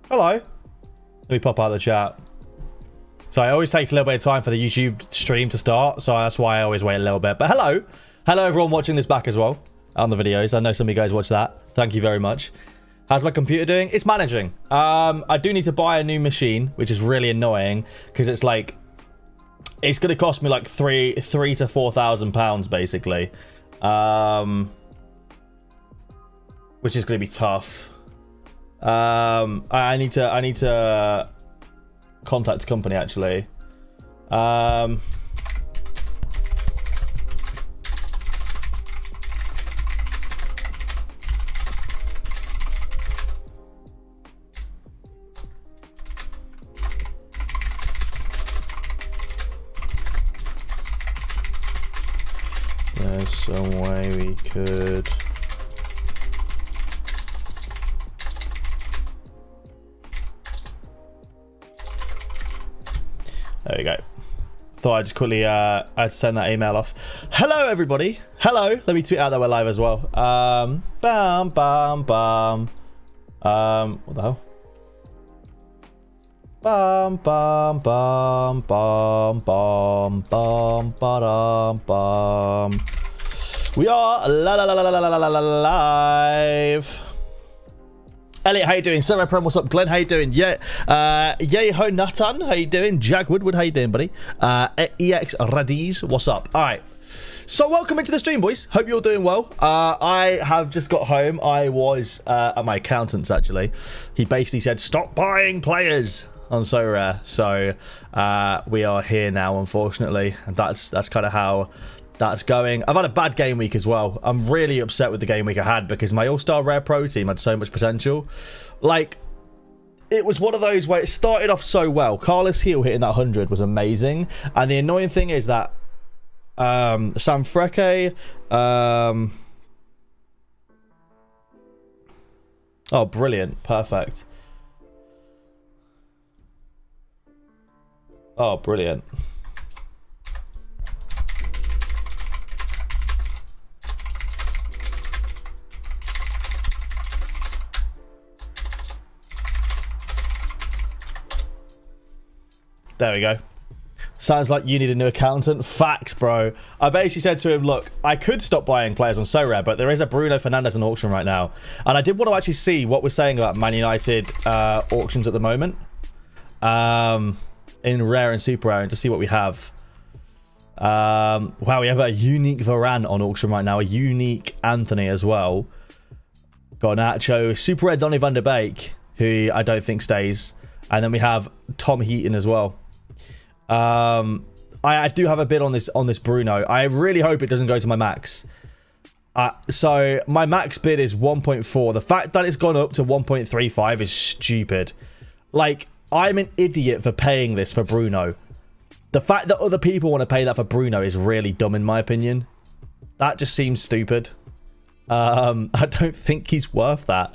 Hello. Let me pop out of the chat. So it always takes a little bit of time for the YouTube stream to start, so that's why I always wait a little bit. But hello everyone watching this back as well on the videos. I know some of you guys watch that. Thank you very much. How's my computer doing? It's managing. I do need to buy a new machine, which is really annoying because it's like it's going to cost me like three to £4,000 basically, which is going to be tough. I need to contact the company actually. There's some way we could. There we go. Thought I'd just quickly I'd send that email off. Hello everybody. Hello. Let me tweet out that we're live as well. What the hell? We are live. Elliot, how you doing? Sorare Prem, what's up? Glenn, how you doing? Yeah, Yeho Nathan, how you doing? Jag Woodward, how you doing, buddy? EX Radiz, what's up? All right, so welcome into the stream, boys. Hope you're doing well. I have just got home. I was at my accountant's actually. He basically said stop buying players on Sorare, so we are here now, unfortunately, and that's kind of how that's going. I've had a bad game week as well. I'm really upset with the game week I had because my all-star rare pro team had so much potential. Like, it was one of those where it started off so well. Carlos Heel hitting that 100 was amazing, and the annoying thing is that Sam Freke, oh, brilliant, perfect. Oh, brilliant. There we go. Sounds like you need a new accountant. Facts, bro. I basically said to him, look, I could stop buying players on Sorare, but there is a Bruno Fernandes on auction right now. And I did want to actually see what we're saying about Man United auctions at the moment. In rare and super rare, and to see what we have. Wow, we have a unique Varane on auction right now. A unique Anthony as well. Garnacho. Super rare Donny van der Beek, who I don't think stays. And then we have Tom Heaton as well. I do have a bid on this Bruno. I really hope it doesn't go to my max. So my max bid is 1.4. The fact that it's gone up to 1.35 is stupid. Like, I'm an idiot for paying this for Bruno. The fact that other people want to pay that for Bruno is really dumb in my opinion. That just seems stupid. I don't think he's worth that.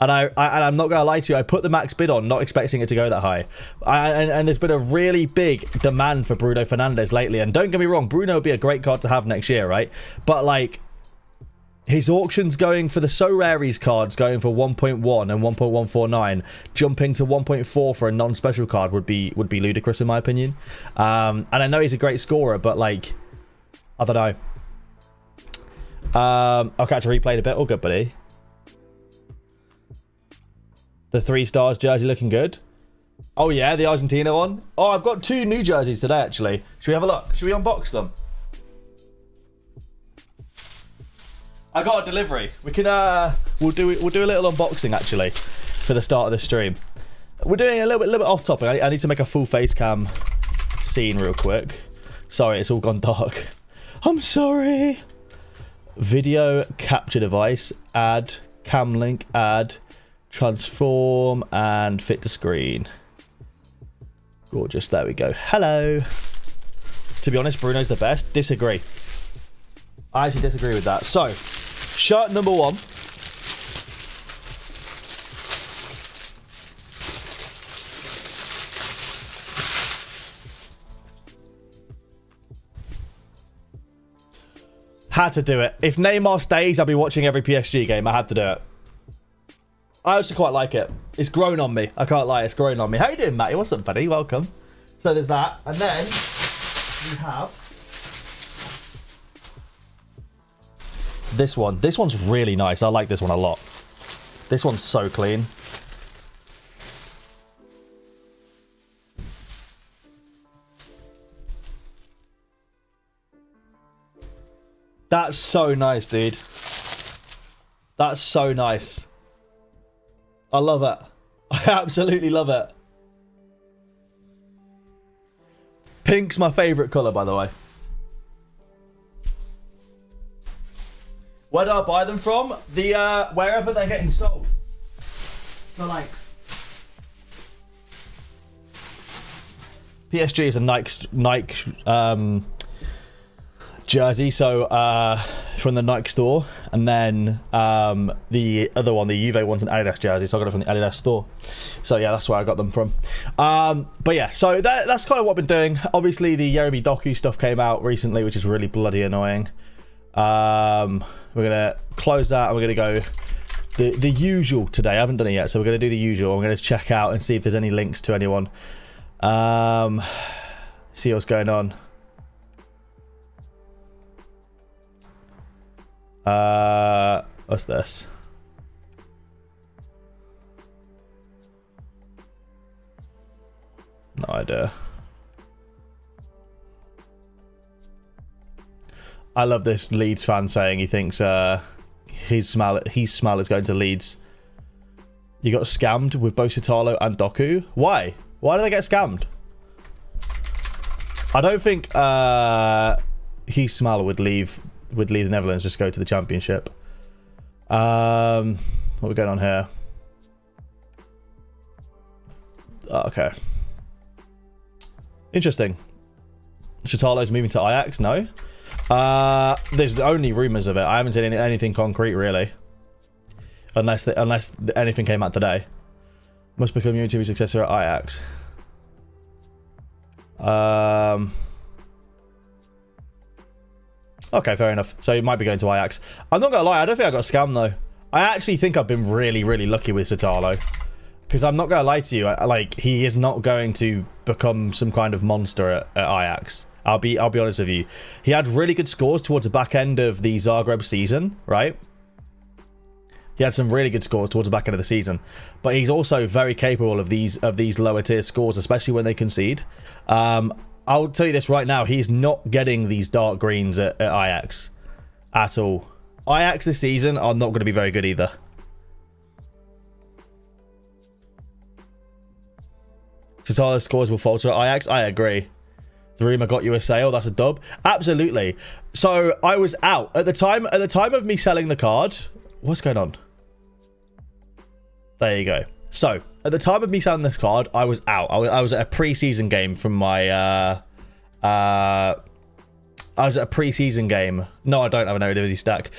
And I'm not going to lie to you, I put the max bid on, not expecting it to go that high. And there's been a really big demand for Bruno Fernandes lately. And don't get me wrong, Bruno would be a great card to have next year, right? But, like, his auctions going for the Sorare's cards going for 1.1 and 1.149, jumping to 1.4 for a non-special card would be ludicrous in my opinion. And I know he's a great scorer, but, like, I don't know. I'll catch a replay in a bit. All good, buddy. The 3 stars jersey looking good. Oh yeah, the Argentina one. Oh, I've got 2 new jerseys today actually. Should we have a look? Should we unbox them? I got a delivery. We can we'll do a little unboxing actually for the start of the stream. We're doing a little bit off topic. I need to make a full face cam scene real quick. Sorry, it's all gone dark. I'm sorry. Video capture device, add, cam link, add, transform, and fit to screen. Gorgeous, there we go. Hello. To be honest, Bruno's the best. Disagree. I actually disagree with that. So, shirt number 1. Had to do it. If Neymar stays, I'll be watching every PSG game. I had to do it. I also quite like it. It's grown on me. I can't lie, it's grown on me. How you doing, Matty? What's up, buddy? Welcome. So there's that. And then we have this one. This one's really nice. I like this one a lot. This one's so clean. That's so nice, dude. That's so nice. I love it. I absolutely love it. Pink's my favourite colour, by the way. Where do I buy them from? The wherever they're getting sold. So like PSG is a Nike jersey, so from the Nike store, and then the other one, the Juve one's an Adidas jersey, so I got it from the Adidas store. So yeah, that's where I got them from. But yeah, so that's kind of what I've been doing. Obviously the Jeremy Doku stuff came out recently, which is really bloody annoying. We're gonna close that and we're gonna go the usual today. I haven't done it yet, so we're gonna do the usual. I'm gonna check out and see if there's any links to anyone. See what's going on. What's this? No idea. I love this Leeds fan saying he thinks his smile is going to Leeds. You got scammed with both Sitalo and Doku. Why? Why did they get scammed? I don't think his smile would leave the Netherlands, just go to the Championship. What are we going on here? Oh, okay. Interesting. Sitalo's moving to Ajax? No. There's only rumours of it. I haven't seen anything concrete, really. Unless anything came out today. Must become YouTube's successor at Ajax. Okay, fair enough. So he might be going to Ajax. I'm not gonna lie, I don't think I got scammed though. I actually think I've been really, really lucky with Sitalo. Because I'm not gonna lie to you, like he is not going to become some kind of monster at Ajax. I'll be honest with you. He had really good scores towards the back end of the Zagreb season, right? He had some really good scores towards the back end of the season, but he's also very capable of these lower tier scores, especially when they concede. I'll tell you this right now, he's not getting these dark greens at Ajax at all. Ajax this season are not going to be very good either. Sitalo's scores will falter at Ajax. I agree. The rumour got you a sale. That's a dub. Absolutely. So I was out at the time of me selling the card. What's going on? There you go. So at the time of me selling this card, I was out. I was at a pre-season game from my I was at a pre-season game. No, I don't have an Eredivisie stack.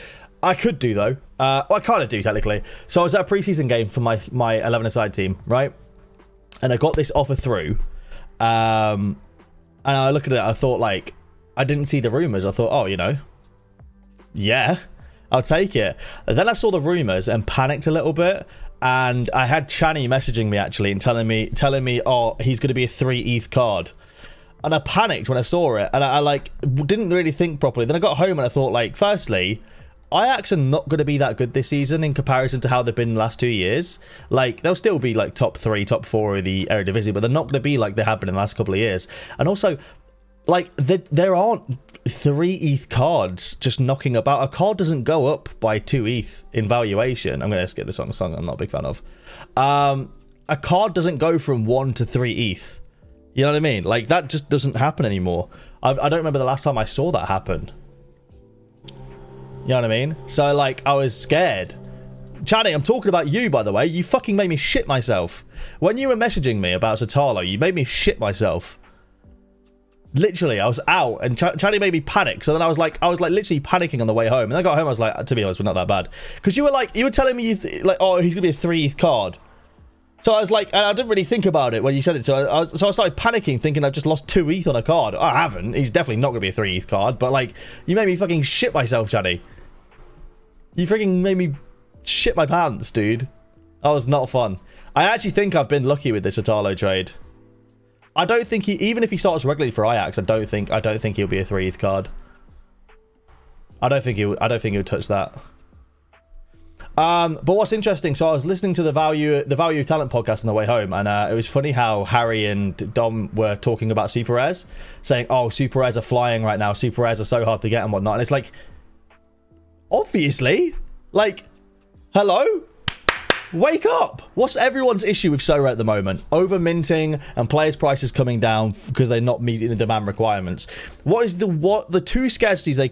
I could do though. Well, I kind of do technically. So I was at a pre-season game for my 11-a-side team, right? And I got this offer through. And I look at it, I thought, like, I didn't see the rumours. I thought, oh, you know, yeah, I'll take it. And then I saw the rumours and panicked a little bit. And I had Channy messaging me, actually, and telling me, oh, he's going to be a 3 ETH card. And I panicked when I saw it. And I like, didn't really think properly. Then I got home and I thought, like, firstly, Ajax are not going to be that good this season in comparison to how they've been the last 2 years. Like, they'll still be like top 3, top 4 of the Eredivisie, but they're not going to be like they have been in the last couple of years. And also, like, there aren't 3 ETH cards just knocking about. A card doesn't go up by 2 ETH in valuation. I'm going to skip this on a song I'm not a big fan of. A card doesn't go from 1 to 3 ETH. You know what I mean? Like, that just doesn't happen anymore. I don't remember the last time I saw that happen. You know what I mean? So, like, I was scared. Channy, I'm talking about you, by the way. You fucking made me shit myself. When you were messaging me about Sitalo, you made me shit myself. Literally, I was out, and Channy made me panic. So then I was like literally panicking on the way home. And I got home, I was like, to be honest, we're not that bad. Because you were telling me, like, oh, he's going to be a 3 ETH card. So I was like, and I didn't really think about it when you said it. So I started panicking, thinking I've just lost 2 ETH on a card. I haven't. He's definitely not going to be a 3 ETH card. But, like, you made me fucking shit myself, Channy. You freaking made me shit my pants, dude. That was not fun. I actually think I've been lucky with this Italo trade. I don't think even if he starts regularly for Ajax, I don't think he'll be a 3 ETH card. I don't think he'll touch that. But what's interesting, so I was listening to the Value of Talent podcast on the way home, and it was funny how Harry and Dom were talking about super rares, saying, oh, super rares are flying right now, super rares are so hard to get and whatnot. And it's like, obviously, like, hello? Wake up! What's everyone's issue with Sorare at the moment? Over minting and players' prices coming down because they're not meeting the demand requirements. What the two scarcities they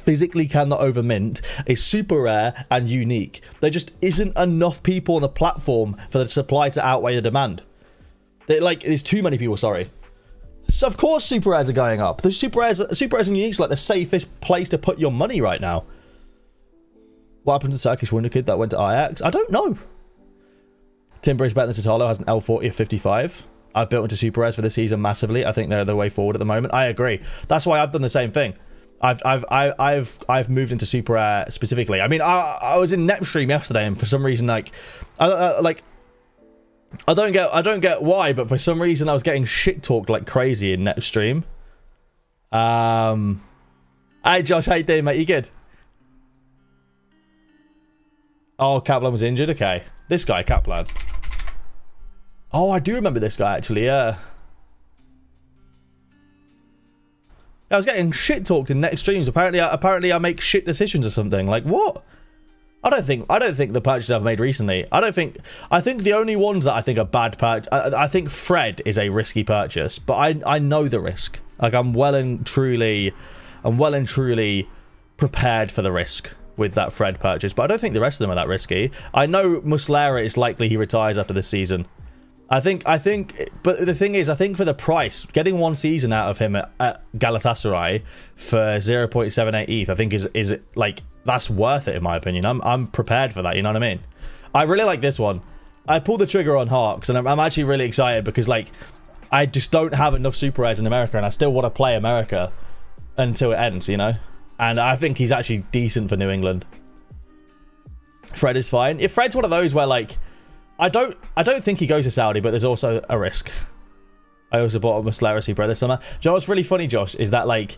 physically cannot over mint is super rare and unique. There just isn't enough people on the platform for the supply to outweigh the demand. There's too many people, sorry. So of course super rares are going up. The super rares and uniques are like the safest place to put your money right now. What happened to the Turkish wonder kid that went to Ajax? I don't know. Timber is better than Titalo, has an L40 of 55. I've built into super rares for this season massively. I think they're the way forward at the moment. I agree. That's why I've done the same thing. I've moved into super rare specifically. I mean, I was in Nepstream yesterday, and for some reason, I don't get why, but for some reason I was getting shit talked like crazy in Nepstream. Hey Josh, how you doing, mate? You good? Oh, Kaplan was injured. Okay, this guy Kaplan. Oh, I do remember this guy actually. Yeah. I was getting shit talked in next streams. Apparently I make shit decisions or something. Like what? I don't think the purchases I've made recently. I think the only ones that I think are bad I think Fred is a risky purchase, but I know the risk. Like I'm well and truly prepared for the risk with that Fred purchase, but I don't think the rest of them are that risky. I know Muslera is likely he retires after this season. I think, but the thing is, I think for the price, getting one season out of him at Galatasaray for 0.78 ETH, I think is like, that's worth it in my opinion. I'm prepared for that, you know what I mean? I really like this one. I pulled the trigger on Harks, and I'm actually really excited because like, I just don't have enough super rares in America, and I still want to play America until it ends, you know? And I think he's actually decent for New England. Fred is fine. If Fred's one of those where like, I don't think he goes to Saudi, but there's also a risk. I also bought a Muslera Super this summer. Do you know what's really funny, Josh, is that like,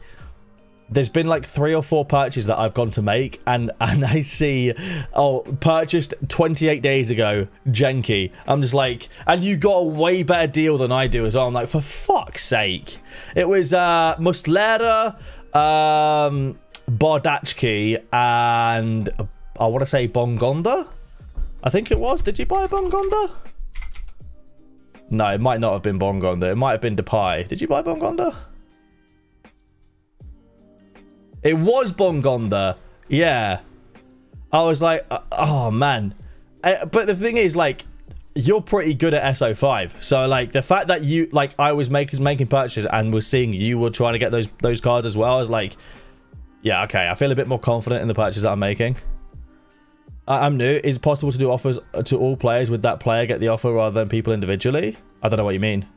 there's been like 3 or 4 purchases that I've gone to make, and I see, oh, purchased 28 days ago, Genki. I'm just like, and you got a way better deal than I do as well. I'm like, for fuck's sake. It was Muslera, Bardachki, and I want to say Bongonda. I think it was. Did you buy Bongonda? No, it might not have been Bongonda. It might have been Depay. Did you buy Bongonda? It was Bongonda. Yeah. I was like, oh man. But the thing is, like, you're pretty good at SO5. So like the fact that you, like, I was making purchases and was seeing you were trying to get those cards as well, I was like, yeah, okay, I feel a bit more confident in the purchases that I'm making. I'm new. Is it possible to do offers to all players? Would that player get the offer rather than people individually? I don't know what you mean.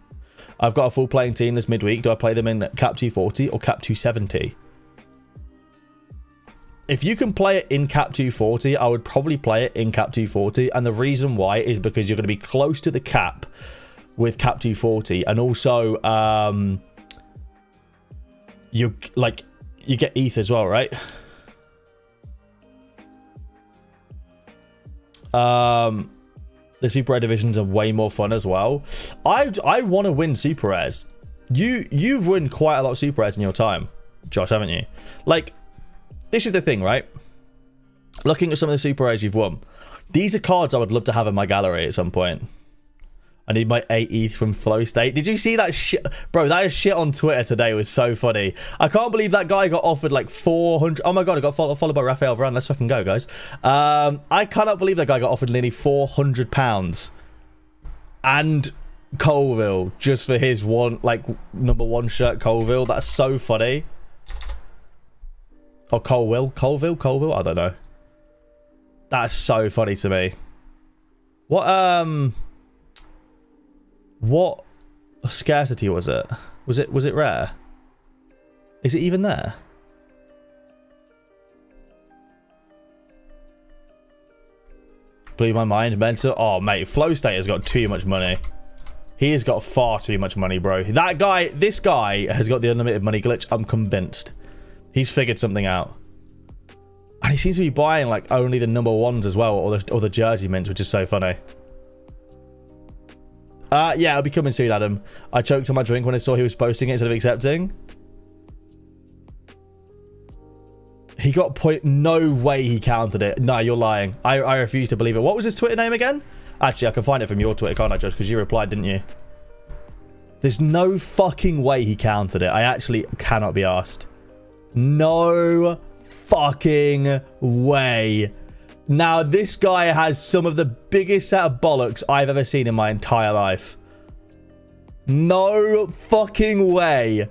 I've got a full playing team this midweek. Do I play them in cap 240 or cap 270? If you can play it in cap 240, I would probably play it in cap 240. And the reason why is because you're going to be close to the cap with cap 240. And also, you get ETH as well, right? The super rare divisions are way more fun as well. I want to win super rares. You've won quite a lot of super rares in your time, Josh, haven't you? Like, this is the thing, right? Looking at some of the super rares you've won, these are cards I would love to have in my gallery at some point. I need my 8 ETH from Flow State. Did you see that shit? Bro, that shit on Twitter today was so funny. I can't believe that guy got offered like 400. Oh my God, I got followed by Raphael Varane. Let's fucking go, guys. I cannot believe that guy got offered nearly £400 and Colville just for his one, like, #1 shirt, Colville. That's so funny. Or Colville? I don't know. That's so funny to me. What scarcity was it? Was it rare? Is it even there? Blew my mind. Mental. Oh, mate. Flow State has got too much money. He has got far too much money, bro. That guy, this guy has got the unlimited money glitch. I'm convinced. He's figured something out. And he seems to be buying, like, only the number ones as well, or the jersey mints, which is so funny. Yeah, it'll be coming soon, Adam. I choked on my drink when I saw he was posting it instead of accepting. He got point. No way he counted it. No, you're lying. I refuse to believe it. What was his Twitter name again? Actually, I can find it from your Twitter, can't I, Josh? Because you replied, didn't you? There's no fucking way he counted it. I actually cannot be asked. No fucking way. Now, this guy has some of the biggest set of bollocks I've ever seen in my entire life. No fucking way.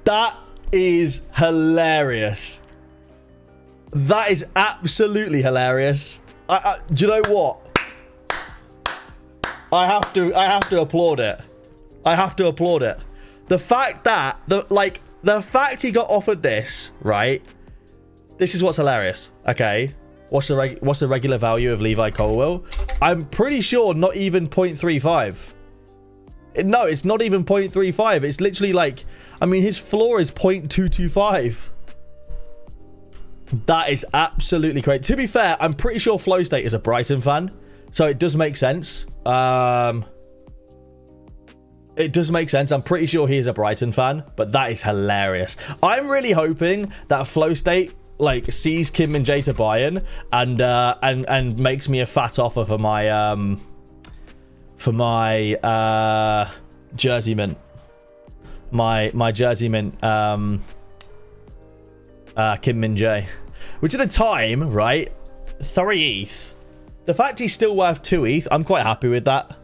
That is hilarious. That is absolutely hilarious. Do you know what? I have to applaud it. I have to applaud it. The fact that the fact he got offered this, right? This is what's hilarious. Okay. What's the regular value of Levi Colwell? I'm pretty sure not even 0.35. No, it's not even 0.35. It's literally like, I mean, his floor is 0.225. That is absolutely crazy. To be fair, I'm pretty sure Flow State is a Brighton fan, so it does make sense. It does make sense. I'm pretty sure he is a Brighton fan, but that is hilarious. I'm really hoping that Flow State like sees Kim Min-jae to Bayern and makes me a fat offer for my jersey mint. My jersey mint Kim Min-jae, which at the time, right, 3 ETH. The fact he's still worth 2 ETH, I'm quite happy with that.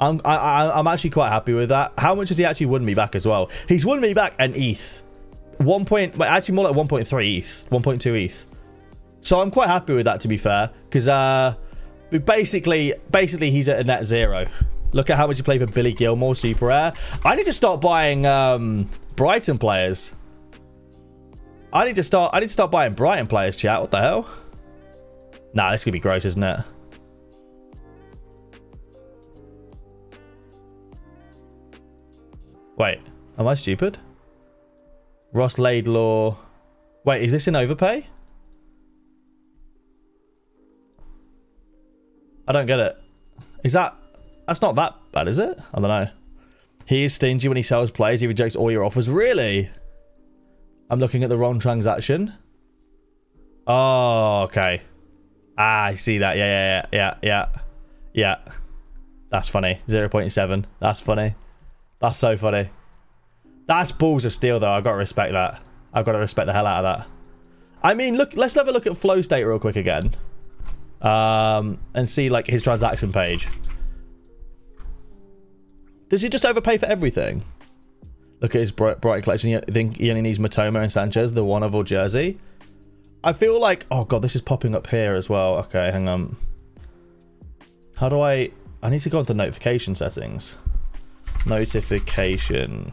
I'm actually quite happy with that. How much has he actually won me back as well? He's won me back an ETH. Actually more like 1.3 ETH, 1.2 ETH. So I'm quite happy with that, to be fair, because basically he's at a net zero. Look at how much he played for Billy Gilmore, super rare. I need to start buying Brighton players. I need to start buying Brighton players, chat. What the hell? Nah, this could be gross, isn't it? Wait, am I stupid? Ross Laidlaw. Wait, is this in overpay? I don't get it. That's not that bad, is it? I don't know. He is stingy when he sells players. He rejects all your offers. Really? I'm looking at the wrong transaction. Oh, okay. Ah, I see that. Yeah. That's funny. 0.7. That's funny. That's so funny. That's balls of steel, though. I've got to respect that. I've got to respect the hell out of that. I mean, look. Let's have a look at Flow State real quick again. And see, like, his transaction page. Does he just overpay for everything? Look at his Brighton collection. You think he only needs Matoma and Sanchez, the one of jersey? I feel like... Oh, God, this is popping up here as well. Okay, hang on. How do I need to go into notification settings. Notification.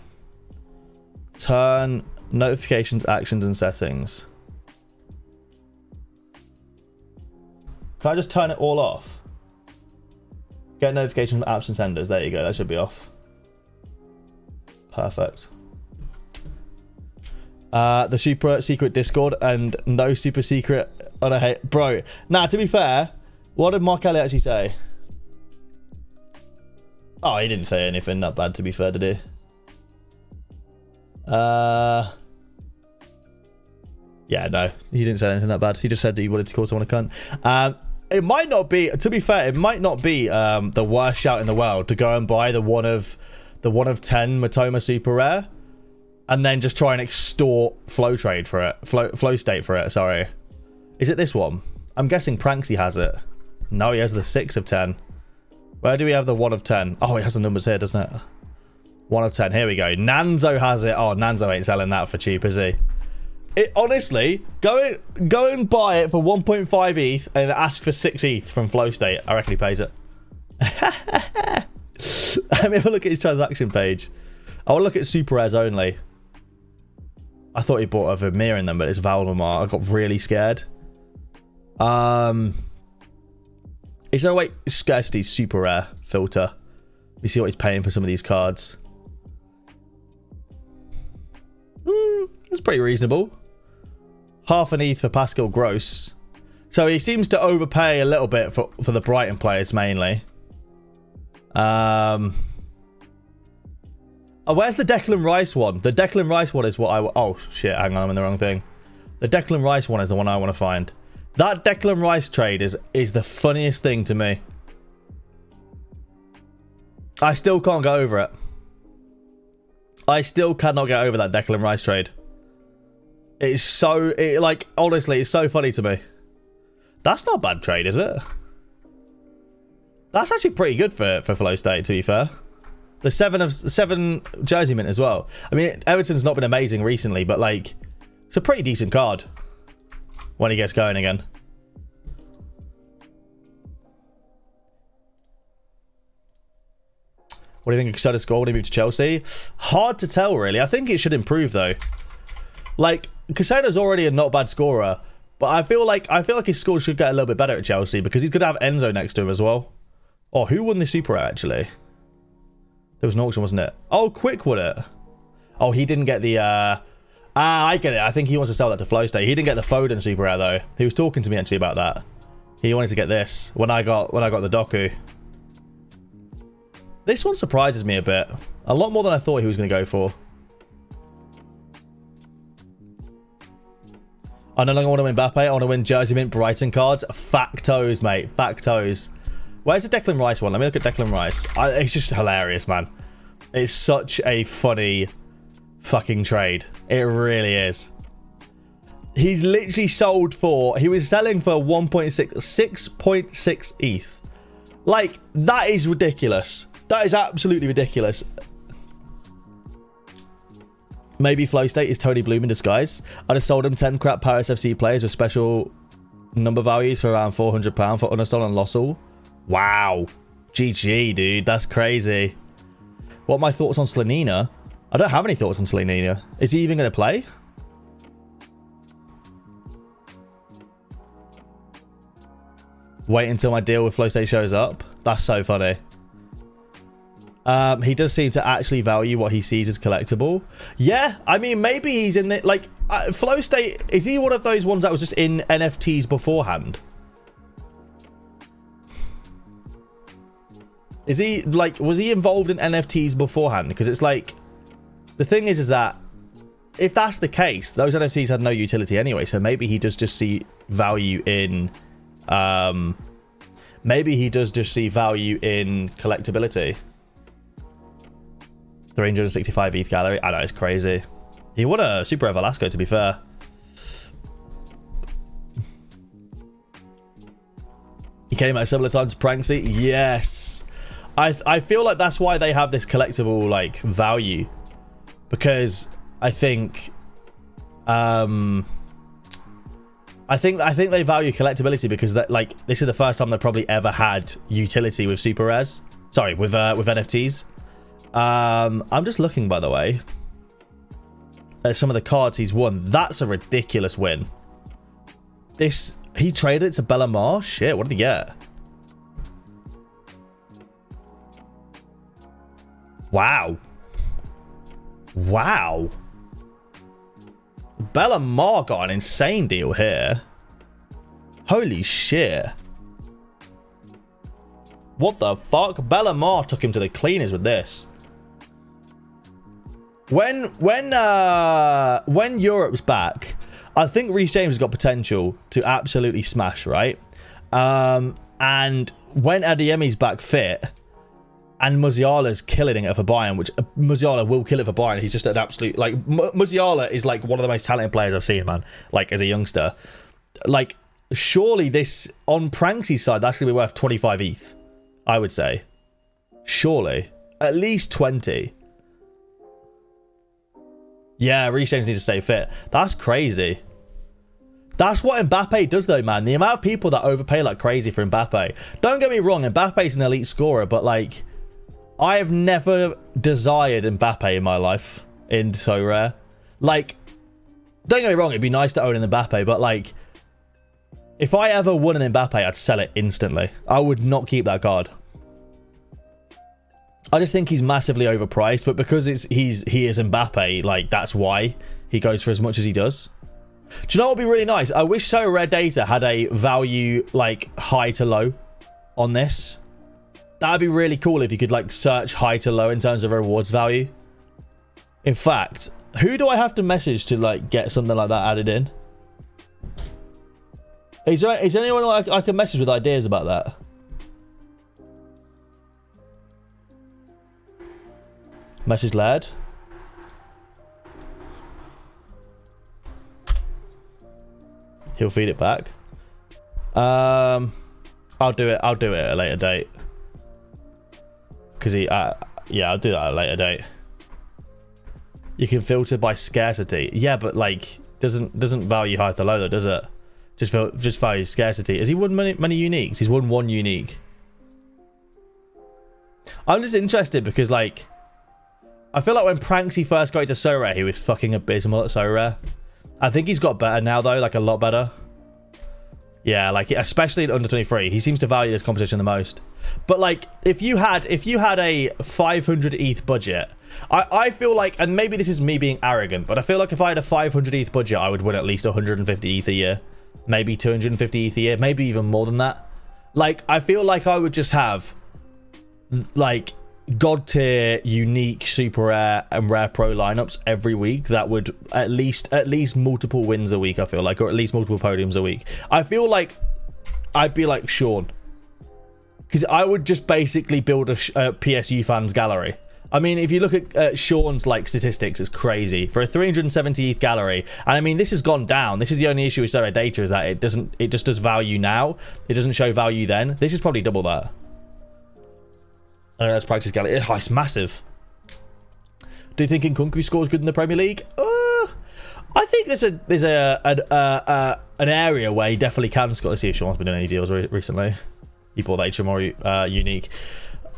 Turn notifications, actions, and settings. Can I just turn it all off? Get notifications from apps and senders. There you go. That should be off. Perfect. The super secret Discord and no super secret on a hate. Bro, nah, to be fair, what did Mark Elliott actually say? Oh, he didn't say anything that bad, to be fair, did he? Yeah, no, he didn't say anything that bad. He just said that he wanted to call someone a cunt. It might not be, to be fair, it might not be the worst shout in the world to go and buy the one of 10 Matoma super rare and then just try and extort flow state for it. Sorry, is it this one? I'm guessing Pranksy has it. No, he has the 6 of 10. Where do we have the 1 of 10? Oh, it has the numbers here, doesn't it? 1 of 10. Here we go. Nanzo has it. Oh, Nanzo ain't selling that for cheap, is he? It honestly, go and buy it for 1.5 ETH and ask for 6 ETH from Flow State. I reckon he pays it. Let me have a look at his transaction page. I want to look at super rares only. I thought he bought a Vermeer in them, but it's Valdemar. I got really scared. Is there a way scarcity super rare filter? We see what he's paying for some of these cards. That's pretty reasonable. Half an ETH for Pascal Gross. So he seems to overpay a little bit for the Brighton players mainly. Oh, where's the Declan Rice one? The Declan Rice one is what I... Oh, shit. Hang on. I'm in the wrong thing. The Declan Rice one is the one I want to find. That Declan Rice trade is the funniest thing to me. I still can't get over it. I still cannot get over that Declan Rice trade. It's so... like, honestly, it's so funny to me. That's not a bad trade, is it? That's actually pretty good for Flow State, to be fair. The 7 jersey mint as well. I mean, Everton's not been amazing recently, but like, it's a pretty decent card when he gets going again. What do you think of Casado's score when he moved to Chelsea? Hard to tell, really. I think it should improve, though. Like, Casado's already a not bad scorer, but I feel like his score should get a little bit better at Chelsea because he's going to have Enzo next to him as well. Oh, who won the Super Rare, actually? There was an auction, wasn't it? Oh, Quick won it. Oh, he didn't get the... I get it. I think he wants to sell that to Flow State. He didn't get the Foden Super Rare, though. He was talking to me, actually, about that. He wanted to get this when I got the Doku. This one surprises me a bit. A lot more than I thought he was going to go for. I no longer want to win Mbappe. I want to win Jersey Mint Brighton cards. Factos, mate. Factos. Where's the Declan Rice one? Let me look at Declan Rice. It's just hilarious, man. It's such a funny fucking trade. It really is. He's literally sold for... He was selling for 6.6 ETH. Like, that is ridiculous. That is absolutely ridiculous. Maybe Flow State is Tony Bloom in disguise. I just sold him 10 crap Paris FC players with special number values for around £400 for Unasol and Lossell. Wow. GG, dude. That's crazy. What are my thoughts on Slanina? I don't have any thoughts on Slanina. Is he even going to play? Wait until my deal with Flow State shows up. That's so funny. He does seem to actually value what he sees as collectible. Yeah, I mean, maybe he's in the... Like, Flow State... Is he one of those ones that was just in NFTs beforehand? Is he, like... Was he involved in NFTs beforehand? Because it's like... The thing is that... If that's the case, those NFTs had no utility anyway, so maybe he does just see value in... maybe he does just see value in collectability. 365 ETH gallery. I know, it's crazy. He won a Super Velasco, to be fair. He came at a similar time to Pranksy. Yes. I feel like that's why they have this collectible, like, value. Because I think... I think they value collectability because that, like, this is the first time they probably ever had utility with super rares. Sorry, with NFTs. I'm just looking, by the way, at some of the cards he's won. That's a ridiculous win. He traded it to Bellamar. Shit, what did he get? Wow. Wow. Bellamar got an insane deal here. Holy shit. What the fuck? Bellamar took him to the cleaners with this. When Europe's back, I think Reece James has got potential to absolutely smash, right? And when Adeyemi's back fit, and Musiala's killing it for Bayern, which Musiala will kill it for Bayern. He's just an absolute, like, Musiala is like one of the most talented players I've seen, man. Like, as a youngster, like, surely this on Pranksy's side that's gonna be worth 25 ETH, I would say. Surely, at least 20. Yeah, Reece James needs to stay fit. That's crazy. That's what Mbappe does, though, man. The amount of people that overpay like crazy for Mbappe. Don't get me wrong, Mbappe's an elite scorer, but, like, I have never desired Mbappe in my life in Sorare. Like, don't get me wrong, it'd be nice to own an Mbappe, but, like, If I ever won an Mbappe, I'd sell it instantly. I would not keep that card. I just think he's massively overpriced, but because he is Mbappe, like, that's why he goes for as much as he does. Do you know what would be really nice? I wish Sorare data had a value, like, high to low on this. That'd be really cool if you could, like, search high to low in terms of rewards value. In fact, who do I have to message to, like, get something like that added in? Is there anyone I can message with ideas about that? Message lad. He'll feed it back. I'll do it at a later date. Because yeah, I'll do that at a later date. You can filter by scarcity. Yeah, but like doesn't value high to low though, does it? Just values scarcity. Has he won many uniques? He's won 1 unique. I'm just interested because like I feel like when Pranksy first got into Sorare, he was fucking abysmal at Sorare. I think he's got better now though, like a lot better. Yeah, like especially in under 23, he seems to value this competition the most. But like if you had a 500 ETH budget, I feel like, and maybe this is me being arrogant, but I feel like if I had a 500 ETH budget, I would win at least 150 ETH a year, maybe 250 ETH a year, maybe even more than that. Like I feel like I would just have like god tier, unique, super rare and rare pro lineups every week that would at least multiple wins a week, I feel like, or at least multiple podiums a week. I feel like I'd be like Sean, because I would just basically build a PSU fans gallery. I mean, if you look at Sean's like statistics, it's crazy for a 370 ETH gallery. And I mean, this has gone down. This is the only issue with Sorare data, is that it just does value now. It doesn't show value then. This is probably double that. I know that's practice gallery. Oh, it's massive. Do you think Nkunku scores good in the Premier League? I think there's an area where he definitely can score. Let's see if Sean's been doing any deals recently. He bought that HMO unique.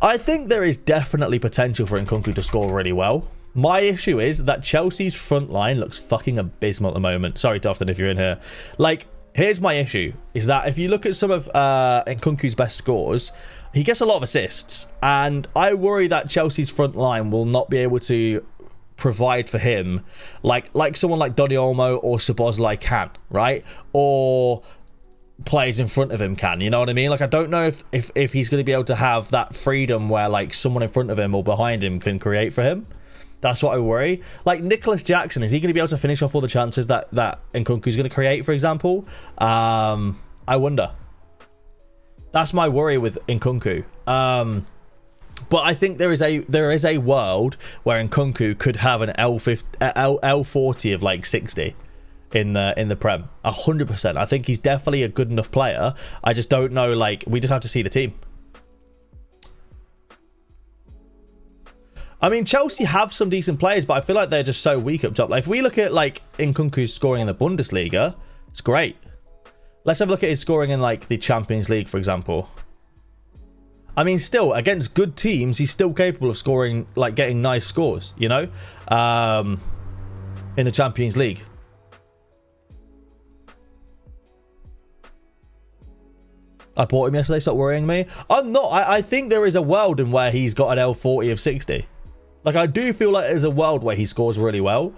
I think there is definitely potential for Nkunku to score really well. My issue is that Chelsea's front line looks fucking abysmal at the moment. Sorry, Dofton, if you're in here. Like, here's my issue, is that if you look at some of Nkunku's best scores, he gets a lot of assists, and I worry that Chelsea's front line will not be able to provide for him like someone like Dodi Olmo or Szoboszlai can, right? Or players in front of him can, you know what I mean? Like, I don't know if he's going to be able to have that freedom where like someone in front of him or behind him can create for him. That's what I worry. Like Nicholas Jackson, is he going to be able to finish off all the chances that Nkunku's going to create, for example? I wonder. That's my worry with Nkunku. But I think there is a world where Nkunku could have an L40 of like 60 in the Prem. 100%. I think he's definitely a good enough player. I just don't know, like, we just have to see the team. I mean, Chelsea have some decent players, but I feel like they're just so weak up top. Like, if we look at like Nkunku's scoring in the Bundesliga, it's great. Let's have a look at his scoring in like the Champions League, for example. I mean, still, against good teams, he's still capable of scoring, like getting nice scores, you know, in the Champions League. I bought him yesterday, stop worrying me. I'm not. I think there is a world in where he's got an L40 of 60. Like, I do feel like there's a world where he scores really well.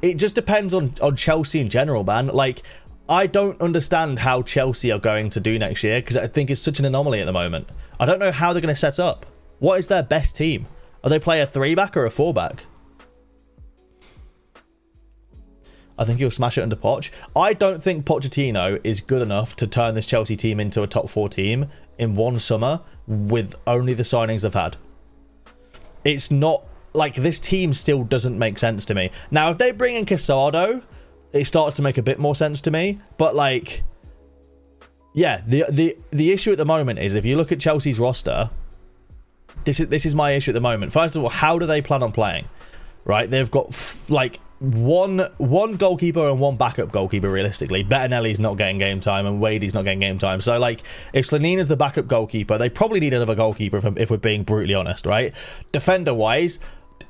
It just depends on Chelsea in general, man. Like, I don't understand how Chelsea are going to do next year, because I think it's such an anomaly at the moment. I don't know how they're going to set up. What is their best team? Are they play a 3-back or a 4-back? I think he'll smash it under Poch. I don't think Pochettino is good enough to turn this Chelsea team into a top 4 team in one summer with only the signings they've had. It's not like, this team still doesn't make sense to me. Now, if they bring in Casado, it starts to make a bit more sense to me. But like, yeah, the issue at the moment is, if you look at Chelsea's roster, this is my issue at the moment. First of all, how do they plan on playing? Right, they've got like one goalkeeper and one backup goalkeeper. Realistically, Bettinelli's not getting game time and Wadey's not getting game time. So like, if Slanina's the backup goalkeeper, they probably need another goalkeeper if we're being brutally honest, right? Defender wise,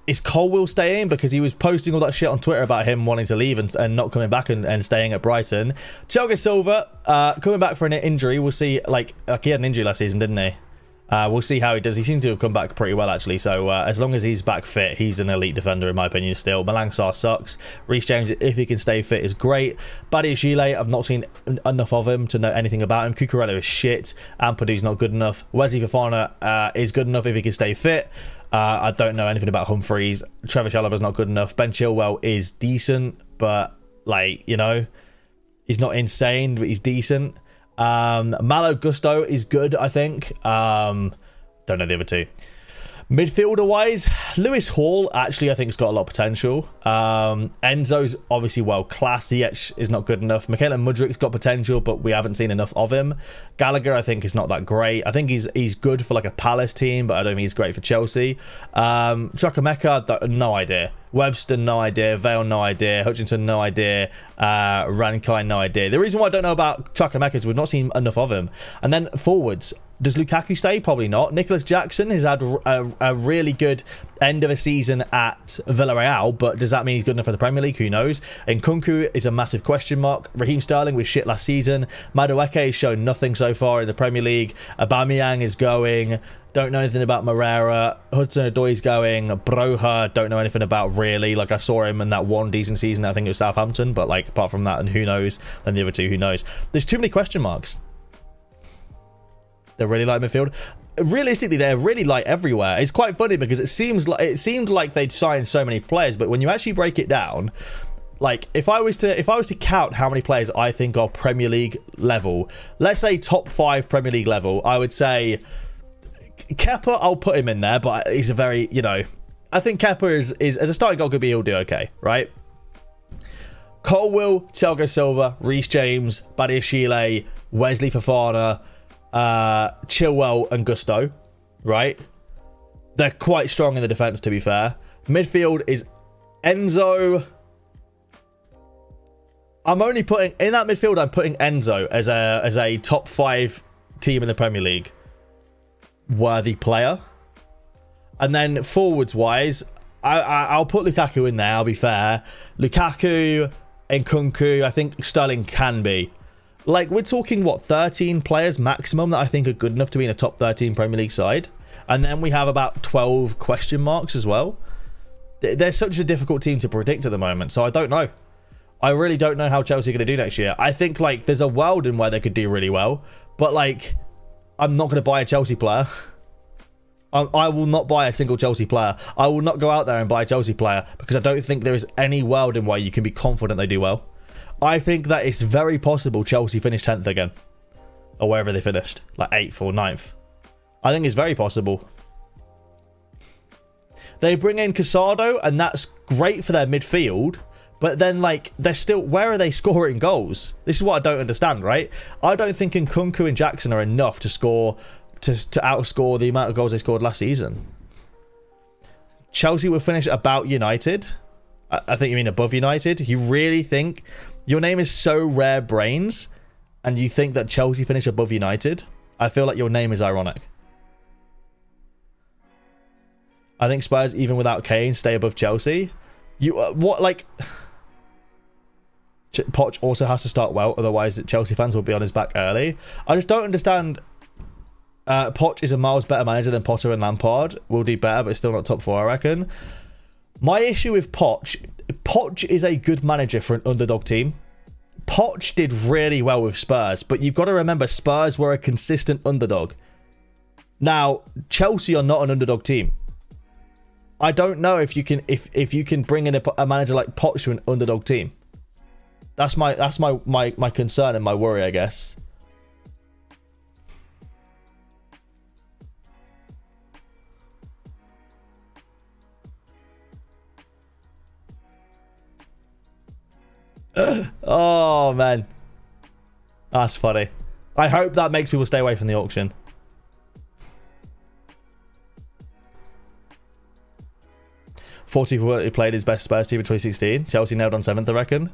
is Colwill staying? Because he was posting all that shit on Twitter about him wanting to leave and not coming back and staying at Brighton. Thiago Silva, coming back for an injury. We'll see. Like he had an injury last season, didn't he? We'll see how he does. He seemed to have come back pretty well, actually. So as long as he's back fit, he's an elite defender, in my opinion, still. Malang Sarr sucks. Reece James, if he can stay fit, is great. Badiashile, I've not seen enough of him to know anything about him. Cucurella is shit. Ampadu's not good enough. Wesley Fofana is good enough if he can stay fit. I don't know anything about Humphreys. Trevor Chalaba's not good enough. Ben Chilwell is decent, but, like, you know, he's not insane, but he's decent. Malo Gusto is good, I think. Don't know the other two. Midfielder wise, Lewis Hall actually I think has got a lot of potential. Enzo's obviously world class. Ziyech is not good enough. Michaela Mudrik's got potential, but we haven't seen enough of him. Gallagher I think is not that great. I think he's good for like a Palace team, but I don't think he's great for Chelsea. Chukwuemeka, no idea. Webster, no idea. Vale, no idea. Hutchinson, no idea. Rankai, no idea. The reason why I don't know about Chukwuemeka is we've not seen enough of him. And then forwards. Does Lukaku stay? Probably not. Nicholas Jackson has had a really good end of a season at Villarreal, but does that mean he's good enough for the Premier League? Who knows? Nkunku is a massive question mark. Raheem Sterling was shit last season. Madueke has shown nothing so far in the Premier League. Aubameyang is going. Don't know anything about Moreira. Hudson-Odoi's going. Broha, don't know anything about really. Like, I saw him in that one decent season. I think it was Southampton, but like apart from that, and who knows? And the other two, who knows? There's too many question marks. They're really light midfield. Realistically, they're really light everywhere. It's quite funny because it seemed like they'd signed so many players, but when you actually break it down, like if I was to count how many players I think are Premier League level, let's say top 5 Premier League level, I would say Kepa, I'll put him in there, but he's a very, you know, I think Kepa is as a starting goalkeeper, he'll do okay, right? Colwill, Thiago Silva, Reece James, Badiashile, Wesley Fofana, Chilwell and Gusto, right? They're quite strong in the defense, to be fair. Midfield is Enzo. I'm only putting in that midfield. I'm putting Enzo as a top 5 team in the Premier League worthy player. And then forwards wise, I'll put Lukaku in there. I'll be fair. Lukaku, Nkunku. I think Sterling can be. Like, we're talking, what, 13 players maximum that I think are good enough to be in a top 13 Premier League side. And then we have about 12 question marks as well. They're such a difficult team to predict at the moment, so I don't know. I really don't know how Chelsea are going to do next year. I think, like, there's a world in where they could do really well. But, like, I'm not going to buy a Chelsea player. I will not buy a single Chelsea player. I will not go out there and buy a Chelsea player because I don't think there is any world in where you can be confident they do well. I think that it's very possible Chelsea finish 10th again. Or wherever they finished. Like 8th or 9th. I think it's very possible. They bring in Casado, and that's great for their midfield. But then, like, they're still... Where are they scoring goals? This is what I don't understand, right? I don't think Nkunku and Jackson are enough to score... To outscore the amount of goals they scored last season. Chelsea will finish about United. I think you mean above United. You really think... Your name is so rare brains, and you think that Chelsea finish above United? I feel like your name is ironic. I think Spurs, even without Kane, stay above Chelsea. You what, like... Poch also has to start well, otherwise Chelsea fans will be on his back early. I just don't understand... Poch is a miles better manager than Potter and Lampard. Will do better, but still not top 4, I reckon. My issue with Poch is a good manager for an underdog team. Poch did really well with Spurs, but you've got to remember Spurs were a consistent underdog. Now, Chelsea are not an underdog team. I don't know if you can bring in a manager like Poch to an underdog team. That's my concern and my worry, I guess. Oh, man. That's funny. I hope that makes people stay away from the auction. Forty played his best Spurs team in 2016. Chelsea nailed on 7th, I reckon.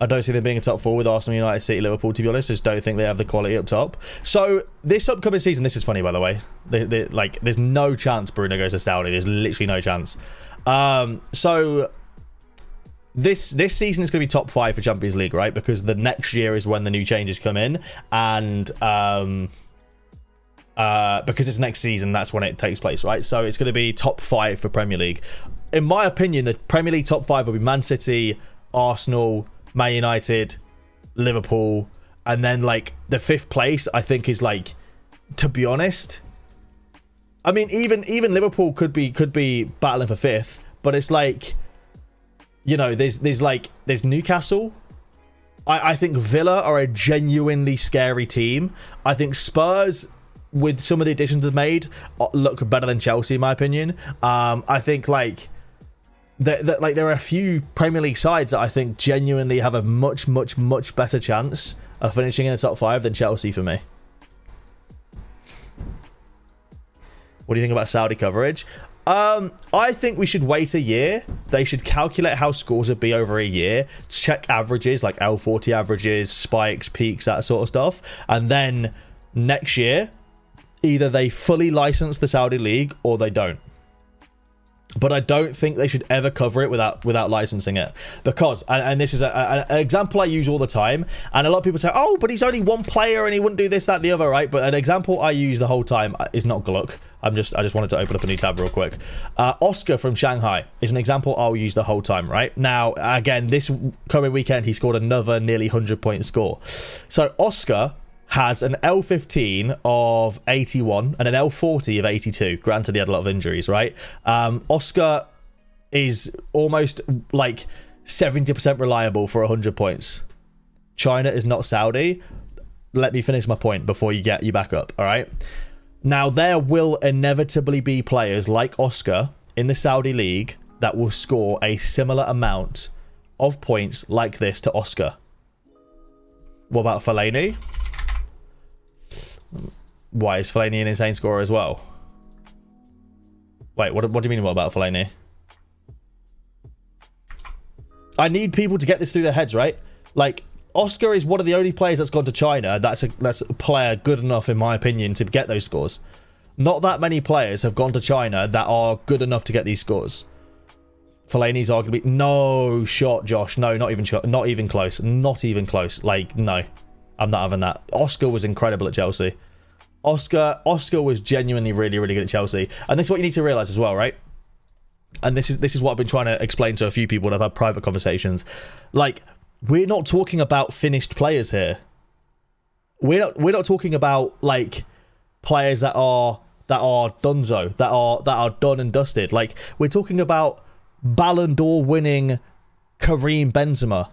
I don't see them being a top 4 with Arsenal, United, City, Liverpool, to be honest. Just don't think they have the quality up top. So this upcoming season, this is funny, by the way. Like, there's no chance Bruno goes to Saudi. There's literally no chance. So this season is going to be top 5 for Champions League, right? Because the next year is when the new changes come in, and because it's next season, that's when it takes place, right? So it's going to be top 5 for Premier League. In my opinion, the Premier League top 5 will be Man City, Arsenal, Man United, Liverpool, and then like the 5th place I think is like, to be honest, I mean even Liverpool could be battling for 5th, but it's like, you know, there's Newcastle. I think Villa are a genuinely scary team. I think Spurs, with some of the additions they've made, look better than Chelsea in my opinion. I think like there are a few Premier League sides that I think genuinely have a much better chance of finishing in the top 5 than Chelsea for me. What do you think about Saudi coverage? I think we should wait a year. They should calculate how scores would be over a year, check averages like L40 averages, spikes, peaks, that sort of stuff, and then next year either they fully license the Saudi league or they don't. But I don't think they should ever cover it without licensing it, because, and this is an example I use all the time, and a lot of people say, oh, but he's only one player and he wouldn't do this, that, the other, right? But an example I use the whole time is not Gluck. I just wanted to open up a new tab real quick. Oscar from Shanghai is an example I'll use the whole time, right? Now, again, this coming weekend, he scored another nearly 100-point score. So Oscar has an L15 of 81 and an L40 of 82. Granted, he had a lot of injuries, right? Oscar is almost like 70% reliable for 100 points. China is not Saudi. Let me finish my point before you back up, all right? Now, there will inevitably be players like Oscar in the Saudi league that will score a similar amount of points like this to Oscar. What about Fellaini? Why, is Fellaini an insane scorer as well? Wait, what do you mean what about Fellaini? I need people to get this through their heads, right? Like, Oscar is one of the only players that's gone to China that's a player good enough, in my opinion, to get those scores. Not that many players have gone to China that are good enough to get these scores. Fellaini's arguably... No shot, Josh. No, not even close. Not even close. Like, no. I'm not having that. Oscar was incredible at Chelsea. Oscar was genuinely really good at Chelsea. And this is what you need to realise as well, right? And this is what I've been trying to explain to a few people when I've had private conversations. Like, we're not talking about finished players here. We're not talking about like players that are donezo, that are done and dusted. Like, we're talking about Ballon d'Or winning Karim Benzema.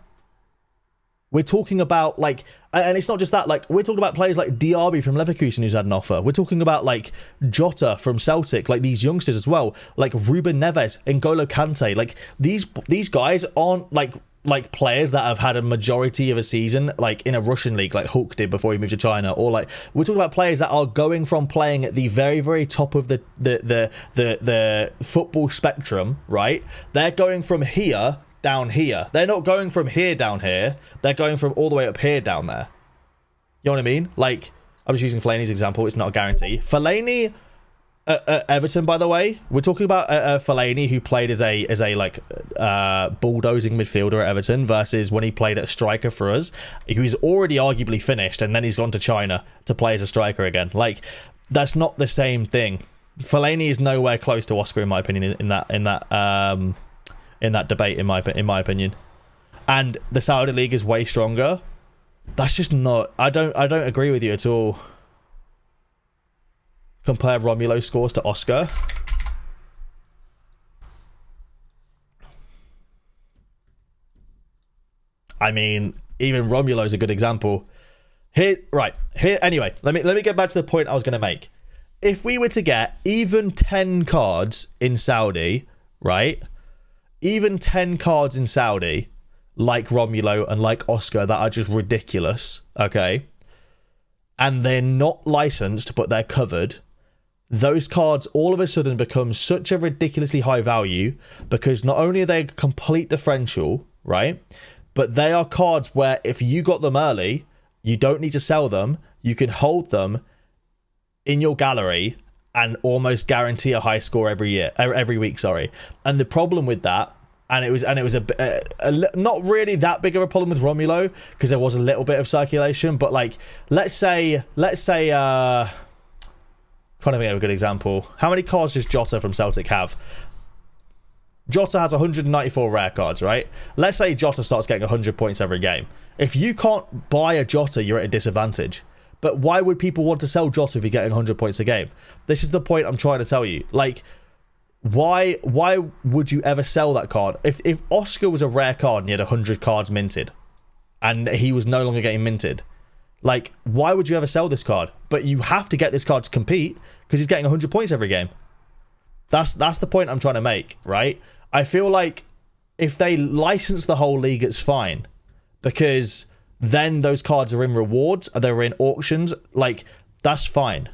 We're talking about, like, and it's not just that, like, we're talking about players like Diaby from Leverkusen who's had an offer. We're talking about, like, Jota from Celtic, like, these youngsters as well, like Ruben Neves, N'Golo Kante. Like, these guys aren't, like players that have had a majority of a season, like, in a Russian league, like Hulk did before he moved to China, or, like, we're talking about players that are going from playing at the very, very top of the football spectrum, right? They're going from here down here. They're not going from here down here. They're going from all the way up here down there. You know what I mean? Like, I'm just using Fellaini's example. It's not a guarantee. Fellaini at Everton, by the way, we're talking about Fellaini who played as a like bulldozing midfielder at Everton versus when he played at striker for us. He was already arguably finished, and then he's gone to China to play as a striker again. Like, that's not the same thing. Fellaini is nowhere close to Oscar, in my opinion, in that debate, in my opinion. And the Saudi league is way stronger. That's just not... I don't agree with you at all. Compare Romulo's scores to Oscar. I mean, even Romulo's a good example. Anyway, let me get back to the point I was going to make. If we were to get even 10 cards in Saudi, right? Even 10 cards in Saudi, like Romulo and like Oscar, that are just ridiculous, okay? And they're not licensed, but they're covered. Those cards all of a sudden become such a ridiculously high value because not only are they a complete differential, right? But they are cards where if you got them early, you don't need to sell them. You can hold them in your gallery and almost guarantee a high score every week. Sorry. And the problem with that, and it was not really that big of a problem with Romulo because there was a little bit of circulation. But like, let's say, trying to think of a good example. How many cards does Jota from Celtic have? Jota has 194 rare cards, right? Let's say Jota starts getting 100 points every game. If you can't buy a Jota, you're at a disadvantage. But why would people want to sell Jota if you're getting 100 points a game? This is the point I'm trying to tell you. Like, why would you ever sell that card? If Oscar was a rare card and he had 100 cards minted, and he was no longer getting minted, like, why would you ever sell this card? But you have to get this card to compete because he's getting 100 points every game. That's the point I'm trying to make, right? I feel like if they license the whole league, it's fine. Because then those cards are in rewards, they're in auctions. Like, that's fine.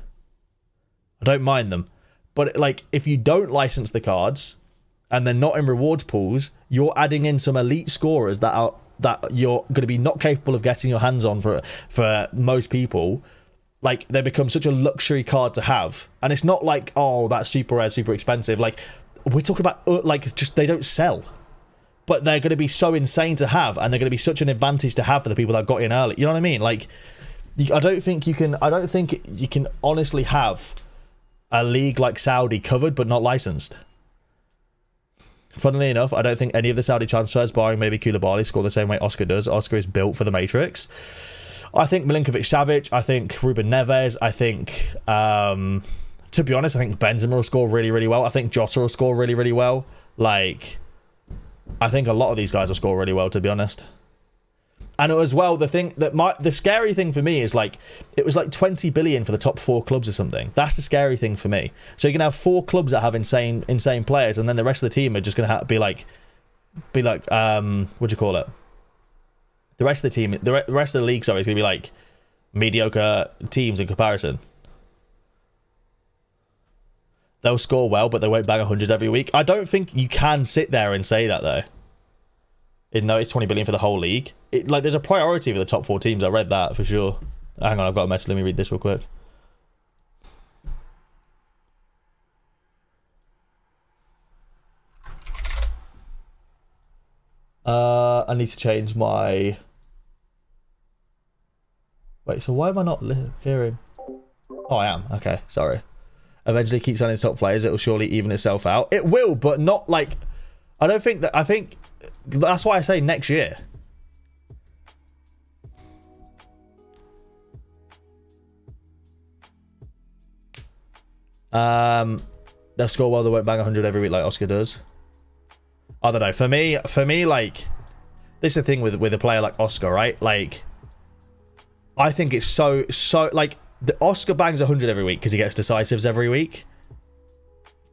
I don't mind them. But, like, if you don't license the cards and they're not in rewards pools, you're adding in some elite scorers that you're going to be not capable of getting your hands on for most people. Like, they become such a luxury card to have. And it's not like, oh, that's super rare, super expensive. Like, we're talking about, like, just they don't sell. But they're going to be so insane to have. And they're going to be such an advantage to have for the people that got in early. You know what I mean? Like, I don't think you can honestly have a league like Saudi covered but not licensed. Funnily enough, I don't think any of the Saudi transfers, barring maybe Koulibaly, score the same way Oscar does. Oscar is built for the Matrix. I think Milinkovic-Savic, I think Ruben Neves, I think, to be honest, I think Benzema will score really, really well. I think Jota will score really, really well. Like, I think a lot of these guys will score really well, to be honest. And as well, the scary thing for me is, like, it was like 20 billion for the top 4 clubs or something. That's the scary thing for me. So you can have 4 clubs that have insane players, and then the rest of the team are just going to be like, what do you call it? The rest of the team, the rest of the league, sorry, is going to be like mediocre teams in comparison. They'll score well, but they won't bang 100 every week. I don't think you can sit there and say that, though. No, it's 20 billion for the whole league. Like, there's a priority for the top 4 teams. I read that for sure. Hang on, I've got a message. Let me read this real quick. I need to change my... Wait, so why am I not hearing? Oh, I am. Okay, sorry. Eventually keep signing top players. It will surely even itself out. It will, but not like... I think that's why I say next year. They'll score well, they won't bang 100 every week like Oscar does. I don't know. For me, like, this is the thing with a player like Oscar, right? Like, I think it's so like, the Oscar bangs 100 every week because he gets decisives every week.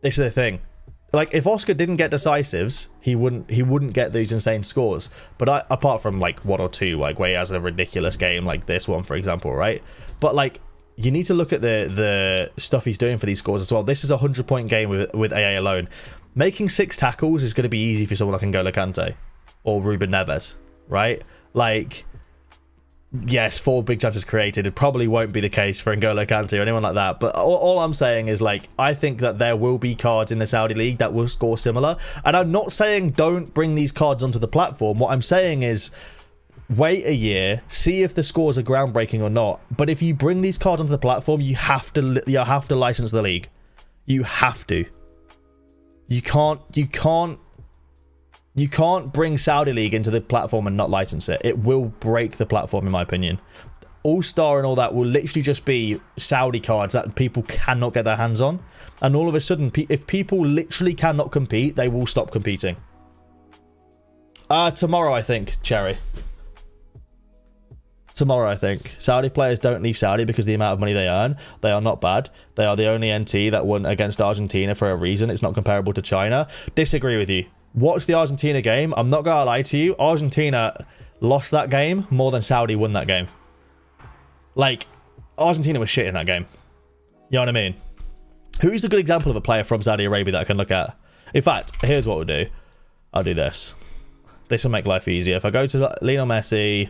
This is the thing. Like, if Oscar didn't get decisives, he wouldn't get these insane scores. But apart from like 1 or 2, like where he has a ridiculous game like this one, for example, right? But like, you need to look at the stuff he's doing for these scores as well. This is a 100-point game with AA alone. Making 6 tackles is going to be easy for someone like N'Golo Kante or Ruben Neves, right? Like, yes, 4 big chances created. It probably won't be the case for N'Golo Kante or anyone like that. But all I'm saying is, like, I think that there will be cards in the Saudi League that will score similar. And I'm not saying don't bring these cards onto the platform. What I'm saying is, wait a year, see if the scores are groundbreaking or not. But if you bring these cards onto the platform, you have to license the league. You have to. You can't bring Saudi League into the platform and not license it. It will break the platform, in my opinion. All-Star and all that will literally just be Saudi cards that people cannot get their hands on. And all of a sudden, if people literally cannot compete, they will stop competing. Tomorrow, I think, Cherry. Tomorrow, I think. Saudi players don't leave Saudi because of the amount of money they earn. They are not bad. They are the only NT that won against Argentina for a reason. It's not comparable to China. Disagree with you. Watch the Argentina game. I'm not going to lie to you. Argentina lost that game more than Saudi won that game. Like, Argentina was shit in that game. You know what I mean? Who's a good example of a player from Saudi Arabia that I can look at? In fact, here's what we'll do. I'll do this. This will make life easier. If I go to Lionel Messi,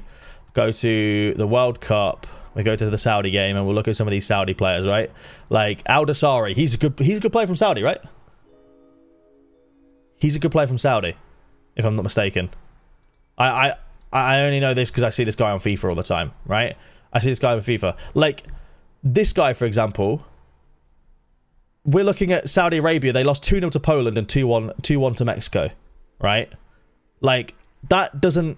go to the World Cup, we go to the Saudi game, and we'll look at some of these Saudi players, right? Like Sorare, he's a good player from Saudi, right? He's a good player from Saudi, if I'm not mistaken. I only know this because I see this guy on FIFA all the time, right? I see this guy on FIFA. Like, this guy, for example, we're looking at Saudi Arabia. They lost 2-0 to Poland and 2-1 to Mexico, right? Like, that doesn't...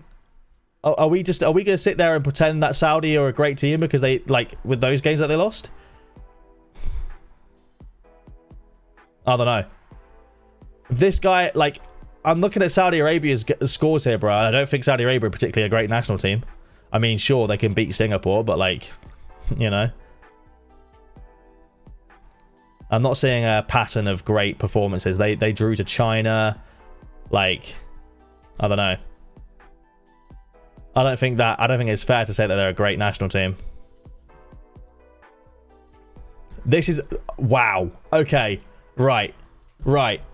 Are we going to sit there and pretend that Saudi are a great team because they, like, with those games that they lost? I don't know. This guy, like, I'm looking at Saudi Arabia's scores here, bro. I don't think Saudi Arabia are particularly a great national team. I mean, sure, they can beat Singapore, but, like, you know. I'm not seeing a pattern of great performances. They drew to China. Like, I don't know. I don't think it's fair to say that they're a great national team. This is... Wow. Okay. Right.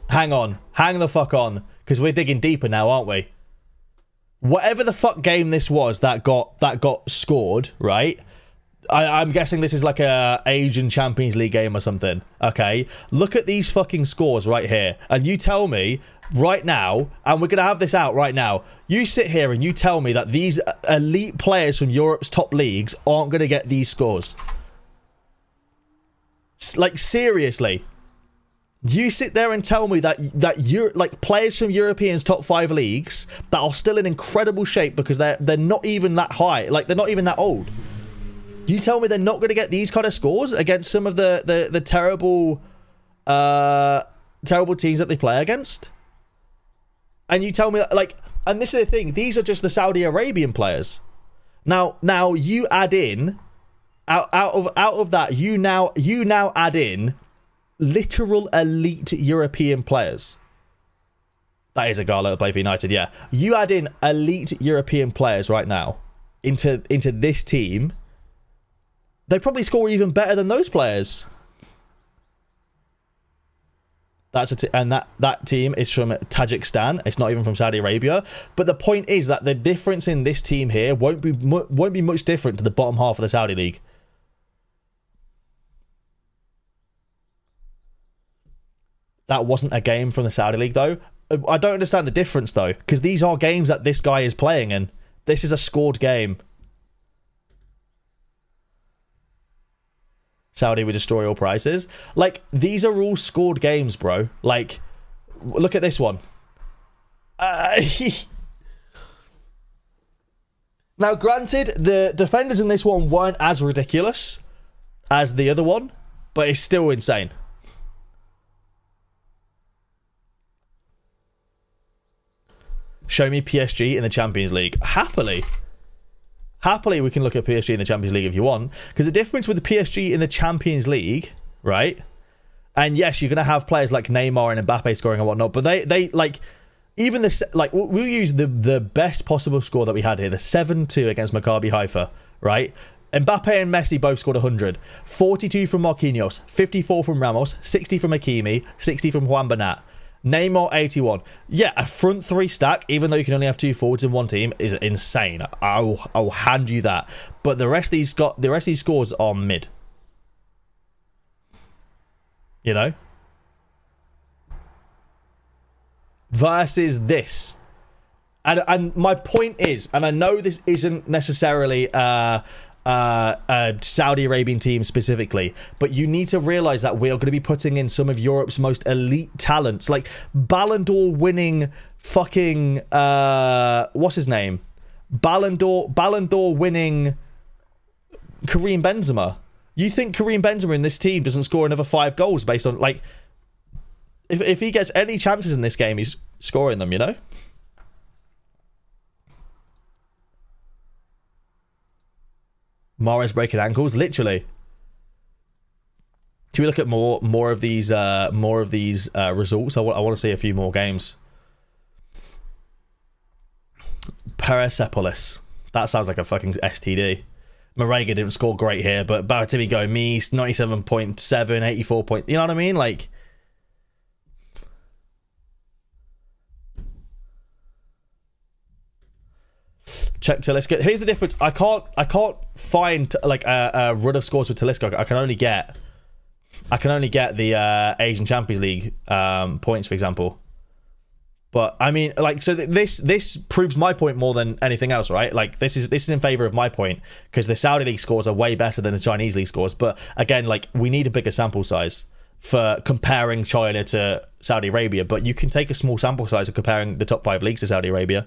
Hang on. Hang the fuck on. Because we're digging deeper now, aren't we? Whatever the fuck game this was that got scored, right? I'm guessing this is like a Asian Champions League game or something. Okay, look at these fucking scores right here, and you tell me right now, and we're gonna have this out right now. You sit here and you tell me that these elite players from Europe's top leagues aren't gonna get these scores. Like, seriously, you sit there and tell me that you're like players from Europeans' top 5 leagues that are still in incredible shape because they're not even that high, like they're not even that old. You tell me they're not going to get these kind of scores against some of the terrible teams that they play against? And you tell me that, like, and this is the thing, these are just the Saudi Arabian players. Now you add in out of that, you now add in literal elite European players. That is a guy that play for United, yeah. You add in elite European players right now into this team. They probably score even better than those players. And that team is from Tajikistan. It's not even from Saudi Arabia. But the point is that the difference in this team here won't be much different to the bottom half of the Saudi league. That wasn't a game from the Saudi league, though. I don't understand the difference, though, because these are games that this guy is playing in. This is a scored game. Saudi would destroy all prices. Like, these are all scored games, bro. Like, look at this one. Now, granted, the defenders in this one weren't as ridiculous as the other one, but it's still insane. Show me PSG in the Champions League. Happily, we can look at PSG in the Champions League if you want. Because the difference with the PSG in the Champions League, right? And yes, you're going to have players like Neymar and Mbappe scoring and whatnot. But they like, even this, like, we'll use the best possible score that we had here. The 7-2 against Maccabi Haifa, right? Mbappe and Messi both scored 100. 42 from Marquinhos, 54 from Ramos, 60 from Hakimi, 60 from Juan Bernat. Neymar 81. Yeah, a front 3 stack, even though you can only have 2 forwards in one team, is insane. I'll hand you that. But the rest of these scores are mid. You know? Versus this. And my point is, and I know this isn't necessarily a Saudi Arabian team specifically, but you need to realize that we're going to be putting in some of Europe's most elite talents, like Ballon d'Or winning fucking what's his name, Ballon d'Or winning Karim Benzema. You think Karim Benzema in this team doesn't score another 5 goals based on, like, if he gets any chances in this game, he's scoring them, you know? Mahrez breaking ankles, literally. Should we look at more of these results? I want to see a few more games. Persepolis. That sounds like a fucking STD. Marega didn't score great here, but Baratimi Gomis, 97.7, 84 point. You know what I mean? Like, Check Talisca. Here's the difference. I can't find like a run of scores with Talisca. I can only get the Asian Champions League points, for example. But I mean, like, so this proves my point more than anything else, right? Like, this is in favor of my point, because the Saudi League scores are way better than the Chinese League scores. But again, like, we need a bigger sample size for comparing China to Saudi Arabia. But you can take a small sample size of comparing the top 5 leagues to Saudi Arabia.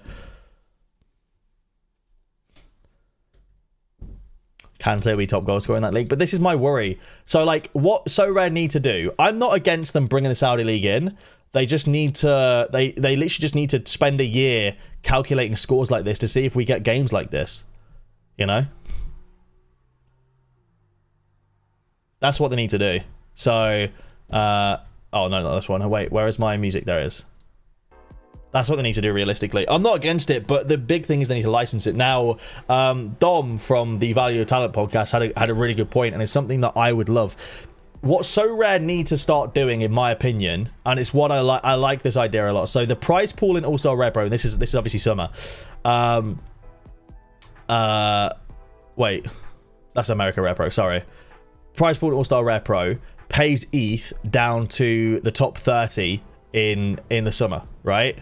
Can say we top goal scorer in that league, but this is my worry. So, like, what Sorare need to do? I'm not against them bringing the Saudi League in. They just need to, they literally just need to spend a year calculating scores like this to see if we get games like this. You know? That's what they need to do. So, oh, no, not this one. Wait, where is my music? There it is. That's what they need to do realistically. I'm not against it, but the big thing is they need to license it. Now, Dom from the Value of Talent podcast had a really good point, and it's something that I would love. What Sorare need to start doing, in my opinion, and it's what I like this idea a lot. So the prize pool in All-Star Rare Pro, and this is obviously summer. Wait, that's America Rare Pro, sorry. Prize pool in All-Star Rare Pro pays ETH down to the top 30 in the summer, right?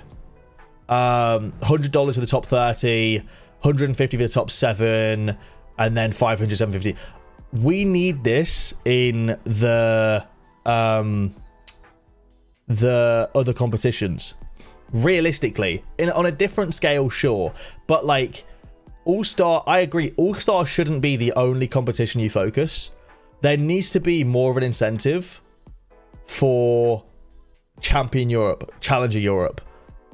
$100 for the top 30, 150 for the top 7, and then 500, 750. We need this in the other competitions. Realistically, on a different scale, sure, but like All-Star, I agree. All-Star shouldn't be the only competition you focus. There needs to be more of an incentive for Champion Europe, Challenger Europe,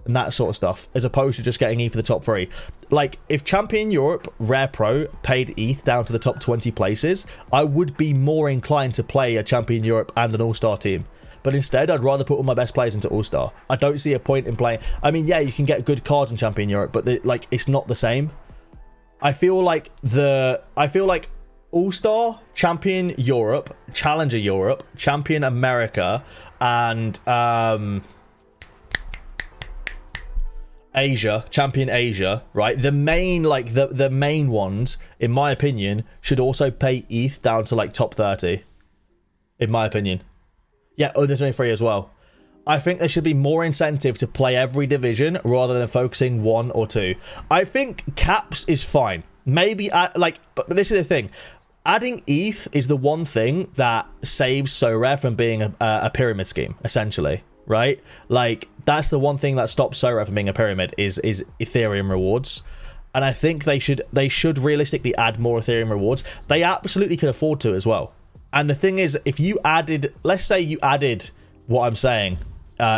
and that sort of stuff, as opposed to just getting ETH for the top 3. Like, if Champion Europe Rare Pro paid ETH down to the top 20 places, I would be more inclined to play a Champion Europe and an All-Star team. But instead, I'd rather put all my best players into All-Star. I don't see a point in playing. I mean, yeah, you can get good cards in Champion Europe, but like, it's not the same. I feel like All-Star, Champion Europe, Challenger Europe, Champion America, and Asia, Champion Asia, right? The main, like, the main ones, in my opinion, should also pay ETH down to like top 30. In my opinion. Yeah, under 23 as well. I think there should be more incentive to play every division rather than focusing 1 or 2. I think caps is fine. Maybe but this is the thing. Adding ETH is the one thing that saves Sorare from being a pyramid scheme, essentially, right? Like, that's the one thing that stops Sorare from being a pyramid is Ethereum rewards. And I think they should realistically add more Ethereum rewards. They absolutely could afford to as well. And the thing is, if you added, let's say you added what I'm saying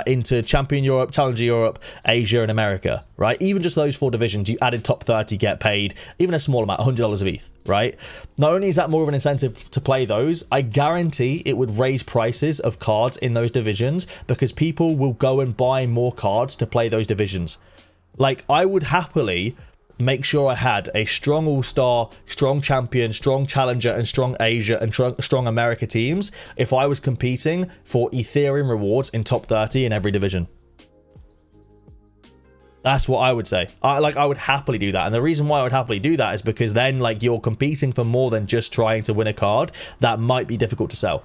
into Champion Europe, Challenger Europe, Asia, and America, right? Even just those 4 divisions, you added top 30, get paid, even a small amount, $100 of ETH, right? Not only is that more of an incentive to play those, I guarantee it would raise prices of cards in those divisions because people will go and buy more cards to play those divisions. Like, I would happily make sure I had a strong All-Star, strong Champion, strong Challenger, and strong Asia and strong America teams if I was competing for Ethereum rewards in top 30 in every division. That's what I would say. I would happily do that. And the reason why I would happily do that is because then, like, you're competing for more than just trying to win a card that might be difficult to sell.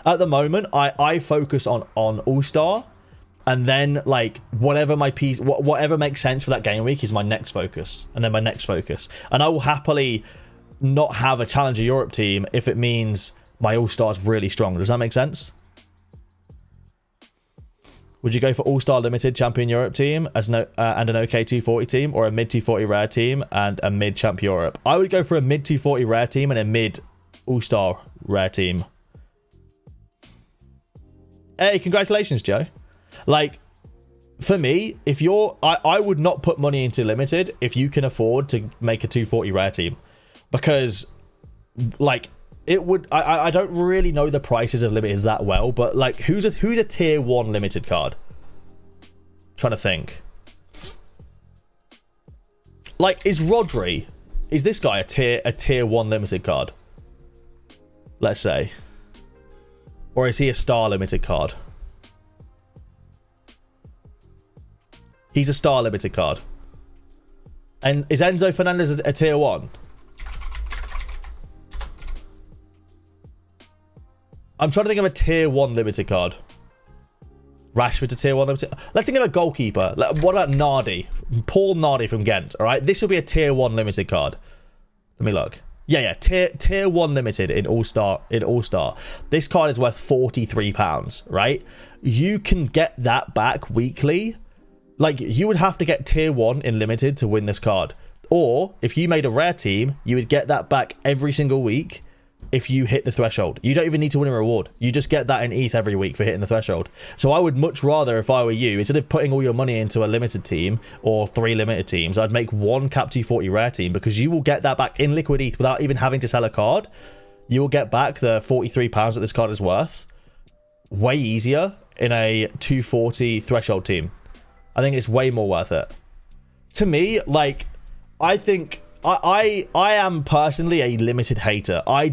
At the moment, I focus on All-Star. And then, like, whatever makes sense for that game week is my next focus. And then my next focus. And I will happily not have a Challenger Europe team if it means my All-Star is really strong. Does that make sense? Would you go for All-Star Limited Champion Europe team and an OK 240 team, or a mid 240 Rare team and a mid Champ Europe? I would go for a mid 240 Rare team and a mid All-Star Rare team. Hey, congratulations, Joe. Like, for me, if you're... I would not put money into Limited if you can afford to make a 240 Rare team. Because, like, it would... I don't really know the prices of Limited that well, but, like, who's a tier 1 Limited card? Trying to think. Like, is Rodri... Is this guy a tier 1 Limited card? Let's say. Or is he a Star Limited card? He's a Star Limited card. And is Enzo Fernandez a tier 1? I'm trying to think of a tier 1 limited card. Rashford's a tier 1 limited. Let's think of a goalkeeper. What about Nardi? Paul Nardi from Ghent. All right, this will be a tier 1 limited card. Let me look. Yeah. Tier 1 limited in All-Star. This card is worth £43, right? You can get that back weekly. Like, you would have to get tier 1 in limited to win this card. Or if you made a rare team, you would get that back every single week if you hit the threshold. You don't even need to win a reward. You just get that in ETH every week for hitting the threshold. So I would much rather, if I were you, instead of putting all your money into a limited team or 3 limited teams, I'd make 1 Cap T40 rare team, because you will get that back in liquid ETH without even having to sell a card. You will get back the £43 that this card is worth way easier in a 240 threshold team. I think it's way more worth it. To me, like, I think I am personally a limited hater. I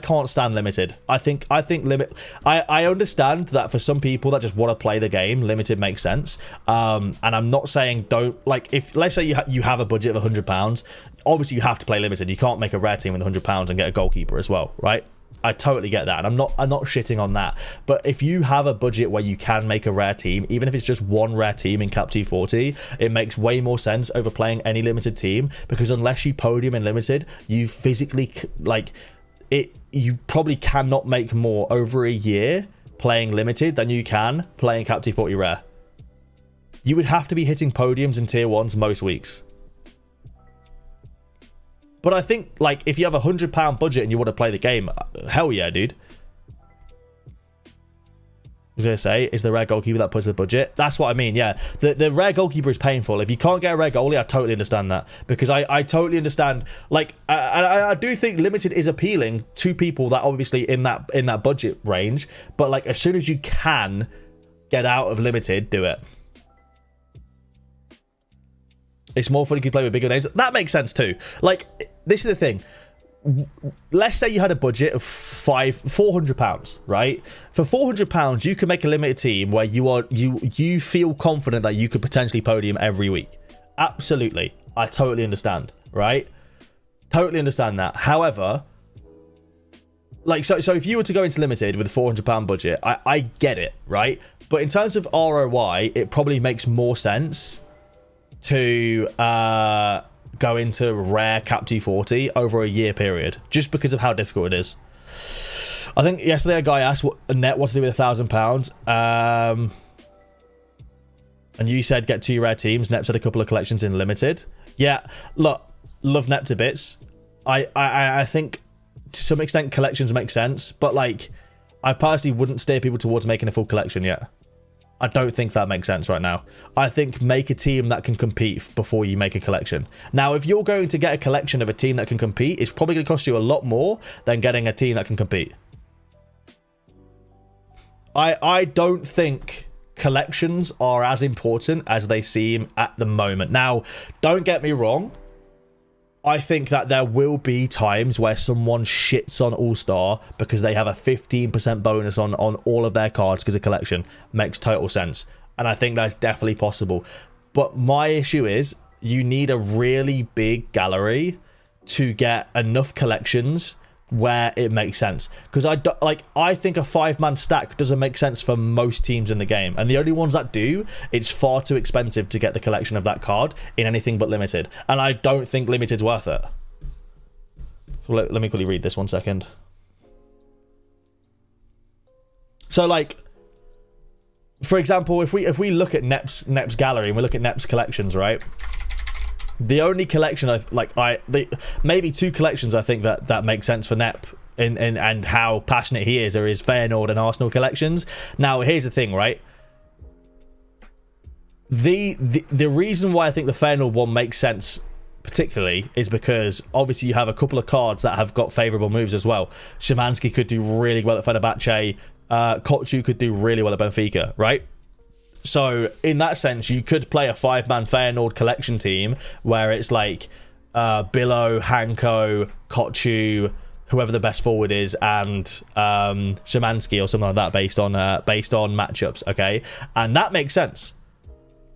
can't stand limited. I think I understand that for some people that just want to play the game, limited makes sense. And I'm not saying don't, like, if let's say you have a budget of £100, obviously you have to play limited. You can't make a rare team with £100 and get a goalkeeper as well, right? I totally get that, and I'm not shitting on that. But if you have a budget where you can make a rare team, even if it's just 1 rare team in Cap T40, it makes way more sense over playing any limited team, because unless you podium in limited, you physically, like, you probably cannot make more over a year playing limited than you can playing Cap T40 rare. You would have to be hitting podiums in tier 1s most weeks. But I think, like, if you have a £100 budget and you want to play the game, hell yeah, dude. I'm going to say, is the rare goalkeeper that puts the budget? That's what I mean, yeah. The rare goalkeeper is painful. If you can't get a rare goalie, I totally understand that. Because I totally understand, like, I do think limited is appealing to people that obviously in that budget range. But, like, as soon as you can get out of limited, do it. It's more fun if you play with bigger names. That makes sense too. Like, this is the thing. Let's say you had a budget of £400, right? For £400, you can make a limited team where you feel confident that you could potentially podium every week. Absolutely. I totally understand, right? Totally understand that. However, like, so if you were to go into limited with a £400 budget, I get it, right? But in terms of ROI, it probably makes more sense to go into rare Cap T40 over a year period, just because of how difficult it is. I think yesterday a guy asked what to do with £1,000, and you said get 2 rare teams. Nep said a couple of collections in limited. Yeah, look, love Nep to bits. I think to some extent collections make sense, but, like, I personally wouldn't steer people towards making a full collection yet. I don't think that makes sense right now. I think make a team that can compete before you make a collection. Now, if you're going to get a collection of a team that can compete, it's probably going to cost you a lot more than getting a team that can compete. I don't think collections are as important as they seem at the moment. Now, don't get me wrong. I think that there will be times where someone shits on All-Star because they have a 15% bonus on all of their cards because of collection. Makes total sense. And I think that's definitely possible. But my issue is you need a really big gallery to get enough collections where it makes sense, because I think a 5-man stack doesn't make sense for most teams in the game, and the only ones that do, it's far too expensive to get the collection of that card in anything but limited, and I don't think limited's worth it. Let me quickly read this 1 second. So, like, for example, if we look at Nep's gallery and we look at Nep's collections, right? The only collection maybe 2 collections I think that make sense for Nep and how passionate he is are his Feyenoord and Arsenal collections. Now, here's the thing, right? The reason why I think the Feyenoord one makes sense particularly is because obviously you have a couple of cards that have got favourable moves as well. Szymanski could do really well at Fenerbahce. Kochu could do really well at Benfica, right? So, in that sense, you could play a 5-man Feyenoord collection team where it's like Billo, Hanko, Kochu, whoever the best forward is, and Szymanski or something like that based on matchups, okay? And that makes sense.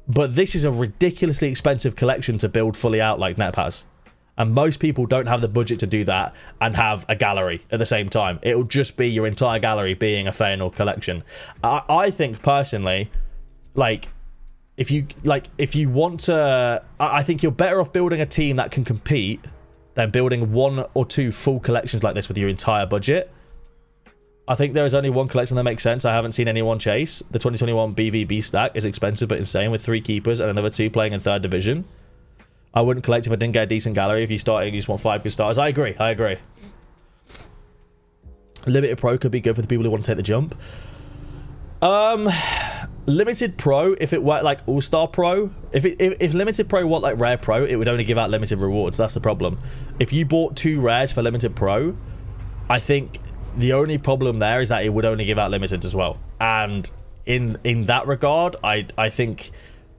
But this is a ridiculously expensive collection to build fully out like Nep has. And most people don't have the budget to do that and have a gallery at the same time. It'll just be your entire gallery being a Feyenoord collection. I think personally, like, if you want to, I think you're better off building a team that can compete than building 1 or 2 full collections like this with your entire budget. I think there is only one collection that makes sense. I haven't seen anyone chase. The 2021 BVB stack is expensive but insane with 3 keepers and another 2 playing in 3rd division. I wouldn't collect if I didn't get a decent gallery. If you just want 5 good starters. I agree. Limited Pro could be good for the people who want to take the jump. Limited Pro, if it were like All-Star Pro, if Limited Pro were like Rare Pro, it would only give out limited rewards. That's the problem. If you bought 2 rares for Limited Pro, I think the only problem there is that it would only give out limited as well. And in that regard, I think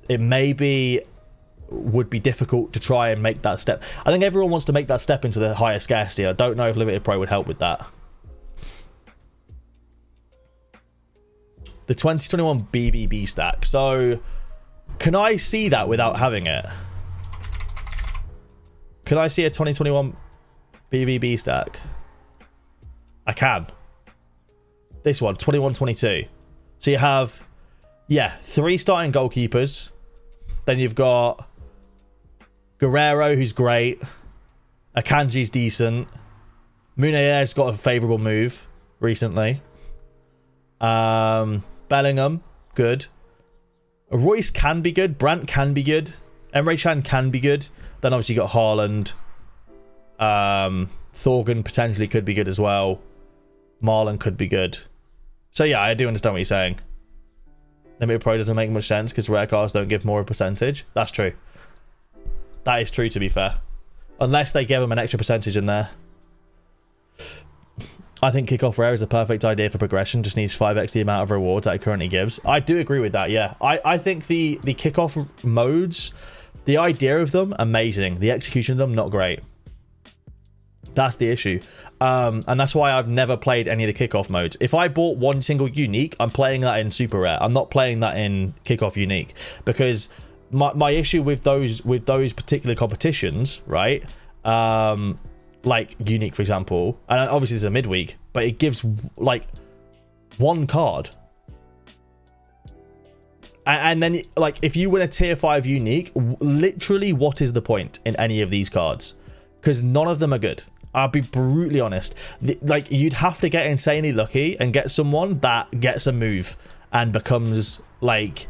it maybe would be difficult to try and make that step. I think everyone wants to make that step into the higher scarcity. I don't know if Limited Pro would help with that. The 2021 BVB stack. So, can I see that without having it? Can I see a 2021 BVB stack? I can. This one, 21-22. So you have, yeah, 3 starting goalkeepers. Then you've got Guerrero, who's great. Akanji's decent. Munier's got a favourable move recently. Bellingham, good. Royce can be good. Brandt can be good. Emre Can can be good. Then obviously you got Haaland. Thorgan potentially could be good as well. Marlon could be good. So yeah, I do understand what you're saying. Limited Pro doesn't make much sense because rare cards don't give more of a percentage. That's true. That is true, to be fair. Unless they give them an extra percentage in there. I think kickoff rare is the perfect idea for progression. Just needs 5x the amount of rewards that it currently gives. I do agree with that, yeah. I think the kickoff modes, the idea of them, amazing. The execution of them, not great. That's the issue. And that's why I've never played any of the kickoff modes. If I bought one single unique, I'm playing that in super rare. I'm not playing that in kickoff unique, because my issue with those particular competitions, right? Like unique, for example, and obviously this is a midweek, but it gives like 1 card. And then, like, if you win a tier 5 unique, literally what is the point in any of these cards? Because none of them are good. I'll be brutally honest. Like, you'd have to get insanely lucky and get someone that gets a move and becomes, like,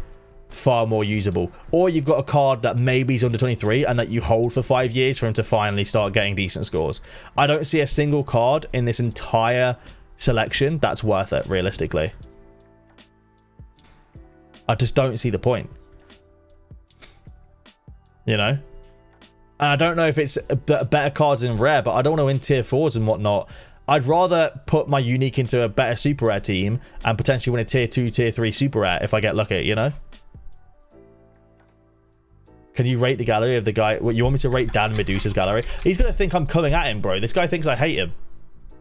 far more usable. Or you've got a card that maybe is under 23 and that you hold for 5 years for him to finally start getting decent scores. I don't see a single card in this entire selection that's worth it, realistically. I just don't see the point. You know? And I don't know if it's better cards in rare, but I don't want to win tier 4s and whatnot. I'd rather put my unique into a better super rare team and potentially win a tier 2, tier 3 super rare if I get lucky, you know? Can you rate the gallery of the guy? What, you want me to rate Dan Medusa's gallery? He's going to think I'm coming at him, bro. This guy thinks I hate him.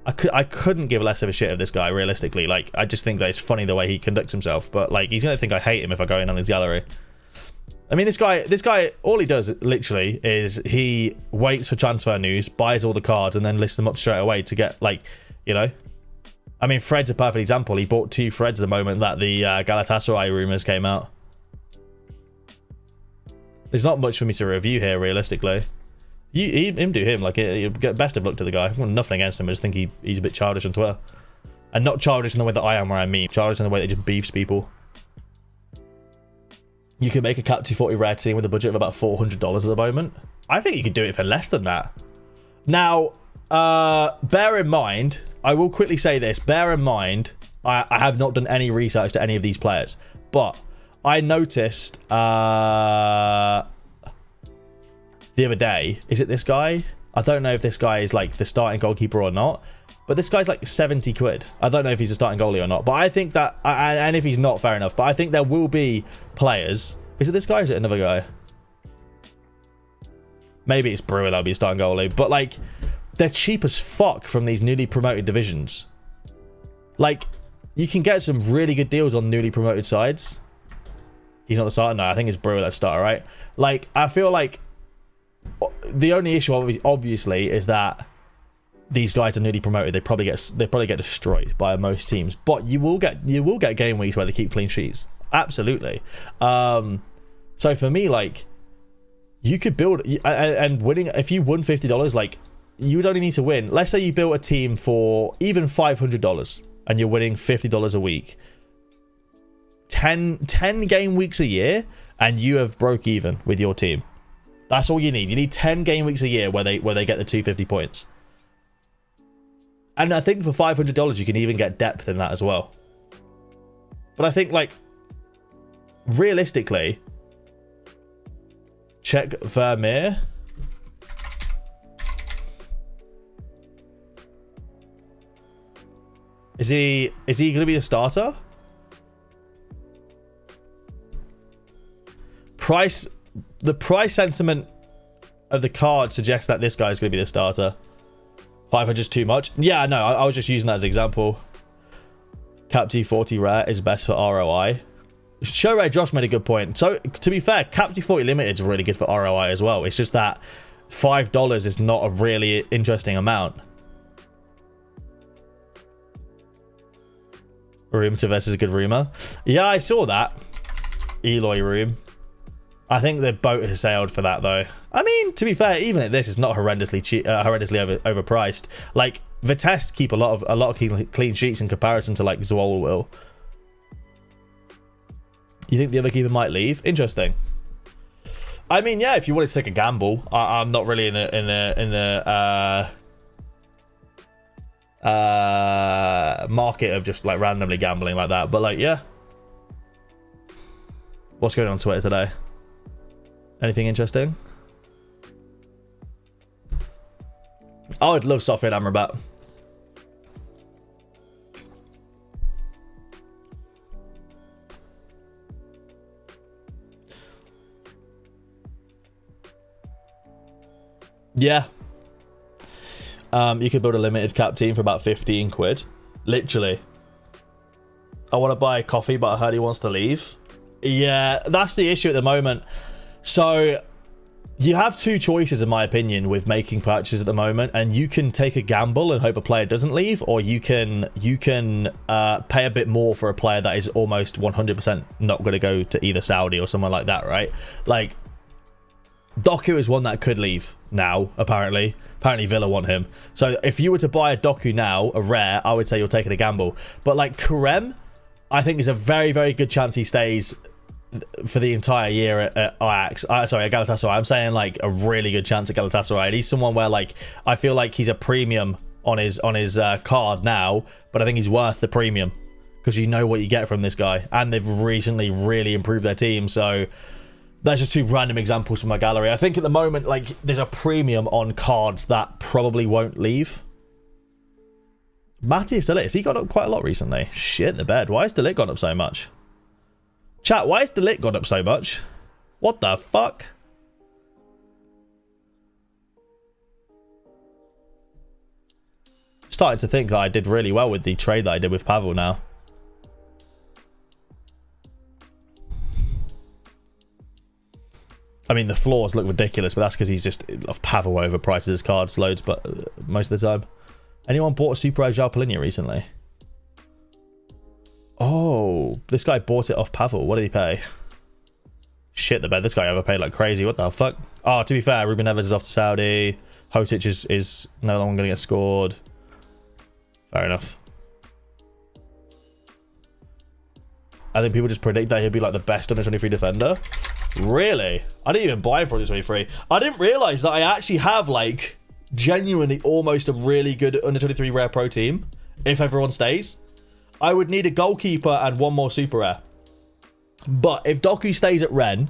I couldn't give less of a shit of this guy, realistically. Like, I just think that it's funny the way he conducts himself. But, like, he's going to think I hate him if I go in on his gallery. I mean, this guy, all he does, literally, is he waits for transfer news, buys all the cards, and then lists them up straight away to get, like, you know? I mean, Fred's a perfect example. He bought 2 Freds the moment that the Galatasaray rumours came out. There's not much for me to review here, realistically. Him do him. Like, get best of luck to the guy. I've got nothing against him. I just think he's a bit childish on Twitter. And not childish in the way that I am where I mean. Childish in the way that he just beefs people. You can make a Cap 240 rare team with a budget of about $400 at the moment. I think you could do it for less than that. Now, bear in mind, I will quickly say this. Bear in mind, I have not done any research to any of these players. But I noticed the other day, is it this guy? I don't know if this guy is like the starting goalkeeper or not, but this guy's like 70 quid. I don't know if he's a starting goalie or not, but I think that, and if he's not, fair enough, but I think there will be players. Is it this guy or is it another guy? Maybe it's Brewer that'll be a starting goalie, but like, they're cheap as fuck from these newly promoted divisions. Like, you can get some really good deals on newly promoted sides. He's not the starter? No, I think it's Brewer that's starter, right? Like, I feel like the only issue, obviously, is that these guys are newly promoted. They probably get destroyed by most teams. But you will get game weeks where they keep clean sheets. Absolutely. So for me, like, you could build and winning. If you won $50, like, you would only need to win. Let's say you built a team for even $500 and you're winning $50 a week. 10 game weeks a year and you have broke even with your team. That's all you need. You need 10 game weeks a year where they get the 250 points. And I think for $500 you can even get depth in that as well. But I think, like, realistically, check Vermeer. Is he going to be a starter? The price sentiment of the card suggests that this guy is going to be the starter. 500 is too much. Yeah, no, I was just using that as an example. Cap T40 rare is best for ROI. Show Ray Josh made a good point. So, to be fair, Cap T40 limited is really good for ROI as well. It's just that $5 is not a really interesting amount. Room to versus a good rumor. Yeah, I saw that. Eloy Room. I think the boat has sailed for that, though. I mean, to be fair, even at this, it's not horrendously cheap, overpriced. Like, Vitesse keep a lot of clean sheets in comparison to, like, Zool will. You think the other keeper might leave? Interesting. I mean, yeah, if you wanted to take a gamble, I'm not really in the market of just, like, randomly gambling like that. But, like, yeah. What's going on Twitter today? Anything interesting? Oh, I'd love Sofian Amrabat. Yeah. You could build a limited cap team for about 15 quid. Literally. I want to buy a coffee, but I heard he wants to leave. Yeah, that's the issue at the moment. So you have two choices, in my opinion, with making purchases at the moment, and you can take a gamble and hope a player doesn't leave, or you can pay a bit more for a player that is almost 100% not going to go to either Saudi or somewhere like that, right? Like, Doku is one that could leave now, apparently. Apparently Villa want him. So if you were to buy a Doku now, a rare, I would say you're taking a gamble. But like Karem, I think there's a very, very good chance he stays for the entire year at Ajax. Sorry, at Galatasaray. I'm saying like a really good chance at Galatasaray. And he's someone where like I feel like he's a premium on his card now, but I think he's worth the premium because you know what you get from this guy, and they've recently really improved their team. So that's just two random examples from my gallery. I think at the moment like there's a premium on cards that probably won't leave. Matthias De Ligt, has he gone up quite a lot recently? Shit the bed. Why has De Ligt gone up so much? Chat, why has De Ligt gone up so much? What the fuck? Starting to think that I did really well with the trade that I did with Pavel now. I mean, the floors look ridiculous, but that's because he's just Pavel overprices his cards loads, but most of the time. Anyone bought a Super Agile Polinia recently? Oh, this guy bought it off Pavel. What did he pay? Shit the bed. This guy overpaid like crazy. What the fuck? Oh, to be fair, Ruben Neves is off to Saudi. Hotic is no longer going to get scored. Fair enough. I think people just predict that he'll be like the best under 23 defender. Really? I didn't even buy him for under 23. I didn't realize that I actually have like genuinely almost a really good under 23 rare pro team if everyone stays. I would need a goalkeeper and one more super rare. But if Doku stays at Rennes,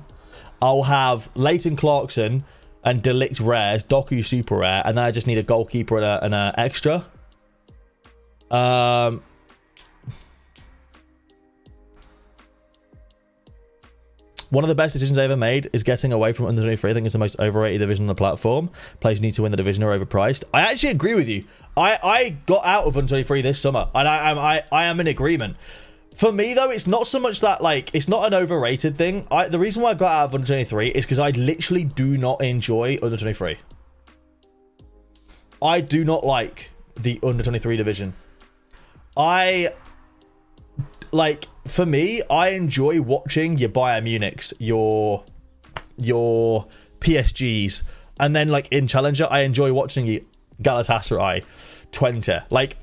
I'll have Leighton Clarkson and De Ligt rares, Doku super rare, and then I just need a goalkeeper and an extra. One of the best decisions I ever made is getting away from under 23. I think it's the most overrated division on the platform. Players need to win the division are overpriced. I actually agree with you. I got out of under 23 this summer, and I am in agreement. For me, though, it's not so much that, like, it's not an overrated thing. The reason why I got out of under 23 is because I literally do not enjoy under 23. I do not like the under 23 division. For me, I enjoy watching your Bayern Munichs, your PSGs, and then, like, in Challenger, I enjoy watching Galatasaray, Twente. Like,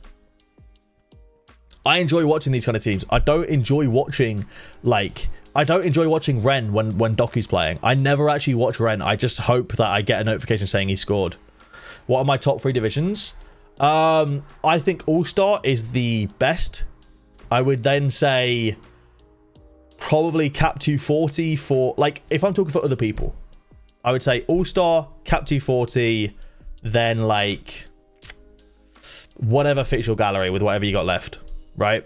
I enjoy watching these kind of teams. I don't enjoy watching, like, I don't enjoy watching Ren when Doku's playing. I never actually watch Ren. I just hope that I get a notification saying he scored. What are my top 3 divisions? I think All-Star is the best. I would then say probably Cap 240 for, like, if I'm talking for other people, I would say All-Star, Cap 240, then, like, whatever fits your gallery with whatever you got left. Right,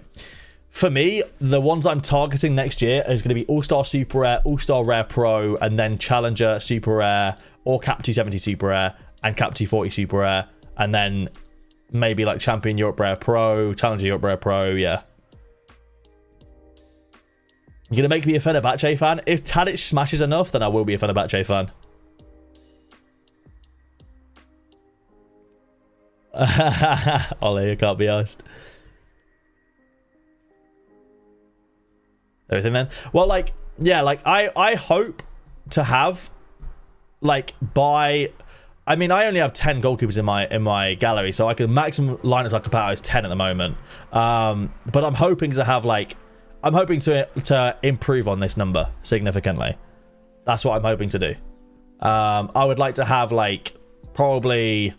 for me, the ones I'm targeting next year is going to be All-Star Super Rare, All-Star Rare Pro, and then Challenger Super Rare, or Cap 270 Super Rare, and Cap 240 Super Rare, and then maybe like Champion Europe Rare Pro, Challenger Europe Rare Pro. Yeah, you're gonna make me a Fenerbahce fan. If Tadic smashes enough, then I will be a Fenerbahce fan. Ollie, you can't be asked. Everything, man. Well, like, yeah, like, I hope to have, like, I mean, I only have 10 goalkeepers in my gallery, so I can maximum lineup I can put out is 10 at the moment. But I'm hoping to have, like, I'm hoping to improve on this number significantly. That's what I'm hoping to do. I would like to have, like, probably,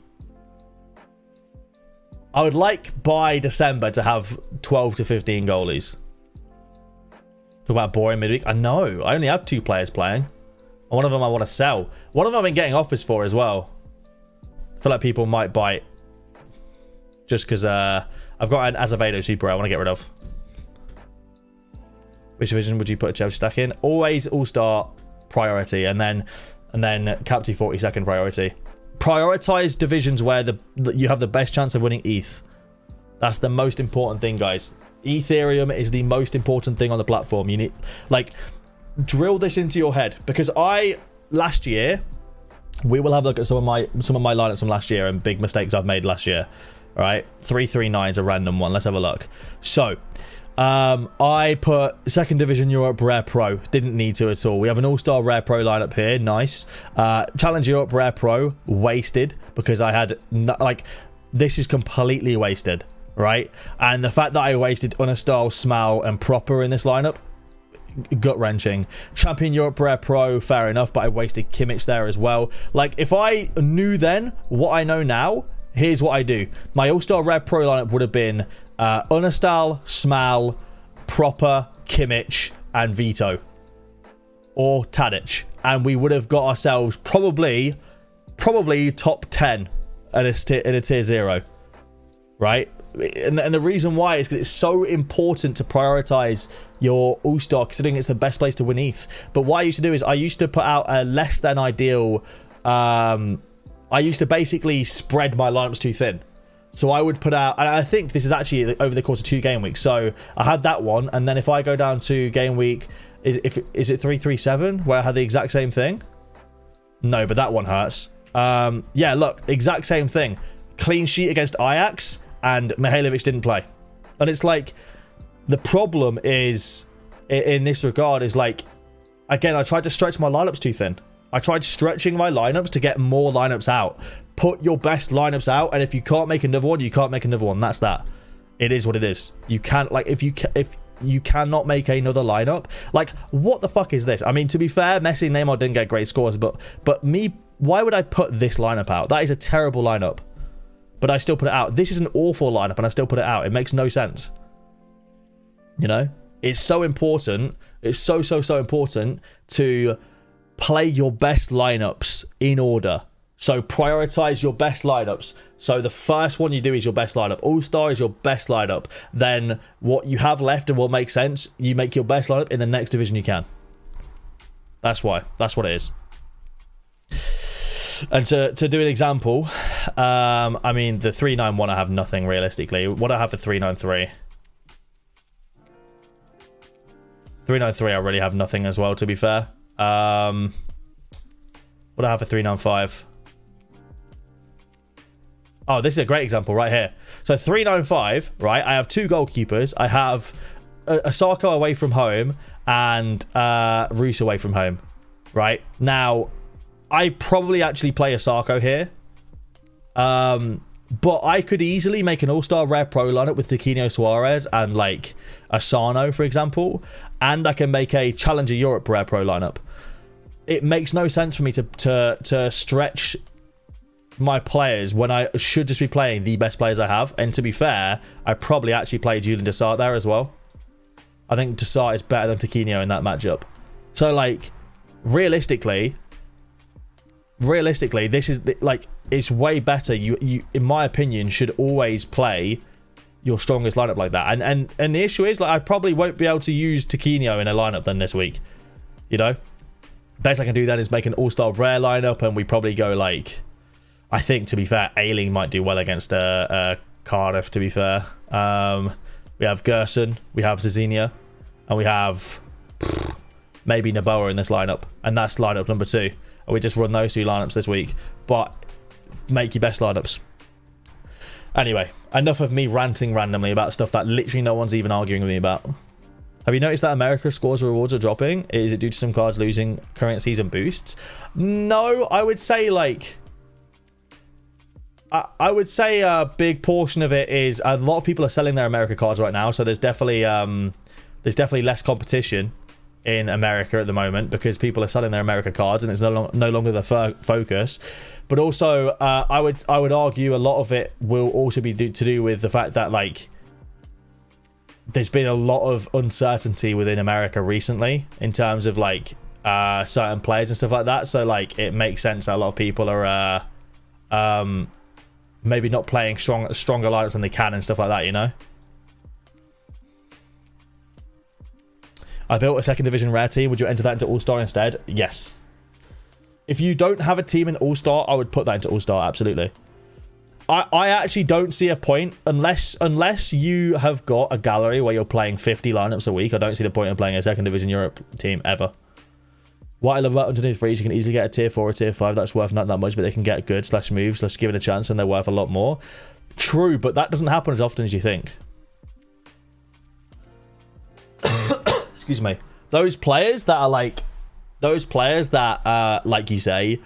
I would like by December to have 12 to 15 goalies. Talk about boring midweek. I know. I only have 2 players playing. One of them I want to sell. One of them I've been getting offers for as well. I feel like people might bite. Just because I've got an Azevedo Super I want to get rid of. Which division would you put a Chelsea stack in? Always All-Star priority. And then Cap 240 second priority. Prioritize divisions where you have the best chance of winning ETH. That's the most important thing, guys. Ethereum is the most important thing on the platform. You need, like, drill this into your head, because last year we will have a look at some of my lineups from last year and big mistakes I've made last year. All right, 339 is a random one. Let's have a look. So I put second division Europe Rare Pro. Didn't need to at all. We have an All-Star Rare Pro lineup here. Nice. Challenge Europe Rare Pro. Wasted, because I had this is completely wasted. Right, and the fact that I wasted Unestal, Smal, and Proper in this lineup, gut-wrenching. Champion Europe Rare Pro, fair enough, but I wasted Kimmich there as well. Like, if I knew then what I know now, here's what I do. My All-Star Rare Pro lineup would have been Unestal, Smal, Proper, Kimmich, and Vito. Or Tadic. And we would have got ourselves probably top 10 in a tier 0. Right? And the reason why is because it's so important to prioritize your All-Star, considering it's the best place to win ETH. But what I used to do is I used to put out a less than ideal, I used to basically spread my lineups too thin. So I would put out, and I think this is actually over the course of 2 game weeks. So I had that one, and then if I go down to game week, is it 337 where I had the exact same thing? No, but that one hurts. Yeah, look, exact same thing. Clean sheet against Ajax, and Mihailovic didn't play. And it's like, the problem is, in this regard, is like, again, I tried to stretch my lineups too thin. I tried stretching my lineups to get more lineups out. Put your best lineups out, and if you can't make another one, you can't make another one. That's that. It is what it is. You can't, like, if you cannot make another lineup, like, what the fuck is this? I mean, to be fair, Messi and Neymar didn't get great scores, but me, why would I put this lineup out? That is a terrible lineup. But I still put it out. This is an awful lineup, and I still put it out. It makes no sense. You know? It's so important. It's so important to play your best lineups in order. So prioritize your best lineups. So the first one you do is your best lineup. All-Star is your best lineup. Then what you have left and what makes sense, you make your best lineup in the next division you can. That's why. That's what it is. And to do an example, I mean, the 391, I have nothing realistically. What do I have for 393? 393, I really have nothing as well, to be fair. What do I have for 395? Oh, this is a great example right here. So 395, right? I have 2 goalkeepers. I have Asako away from home and Roos away from home, right? Now, I probably actually play Asako here. But I could easily make an all-star rare pro lineup with Tiquinho, Sorare and like Asano, for example. And I can make a Challenger Europe rare pro lineup. It makes no sense for me to stretch my players when I should just be playing the best players I have. And to be fair, I probably actually play Julian Desart there as well. I think Desart is better than Tiquinho in that matchup. So like, realistically, this is like, it's way better. You in my opinion should always play your strongest lineup like that. And the issue is, like, I probably won't be able to use Tiquinho in a lineup then this week, you know. Best I can do then is make an all-star rare lineup, and we probably go like, I think, to be fair, Ailing might do well against Cardiff, to be fair. We have Gerson, we have Zizinia, and we have maybe Naboa in this lineup, and that's lineup number 2. And we just run those 2 lineups this week. But make your best lineups. Anyway, enough of me ranting randomly about stuff that literally no one's even arguing with me about. Have you noticed that America scores rewards are dropping? Is it due to some cards losing current season boosts? No, I would say like... I would say a big portion of it is a lot of people are selling their America cards right now, so there's definitely less competition in America at the moment because people are selling their America cards and it's no longer the focus. But also, I would argue a lot of it will also be to do with the fact that like there's been a lot of uncertainty within America recently in terms of like certain players and stuff like that. So like it makes sense that a lot of people are maybe not playing stronger lineups than they can and stuff like that, you know. I built a 2nd division rare team. Would you enter that into All-Star instead? Yes. If you don't have a team in All-Star, I would put that into All-Star, absolutely. I actually don't see a point unless you have got a gallery where you're playing 50 lineups a week. I don't see the point in playing a 2nd division Europe team ever. What I love about Underneath Freeze, you can easily get a tier 4 or tier 5 that's worth not that much, but they can get good / moves / give it a chance and they're worth a lot more. True, but that doesn't happen as often as you think. Excuse me. Those players that are like, like you say,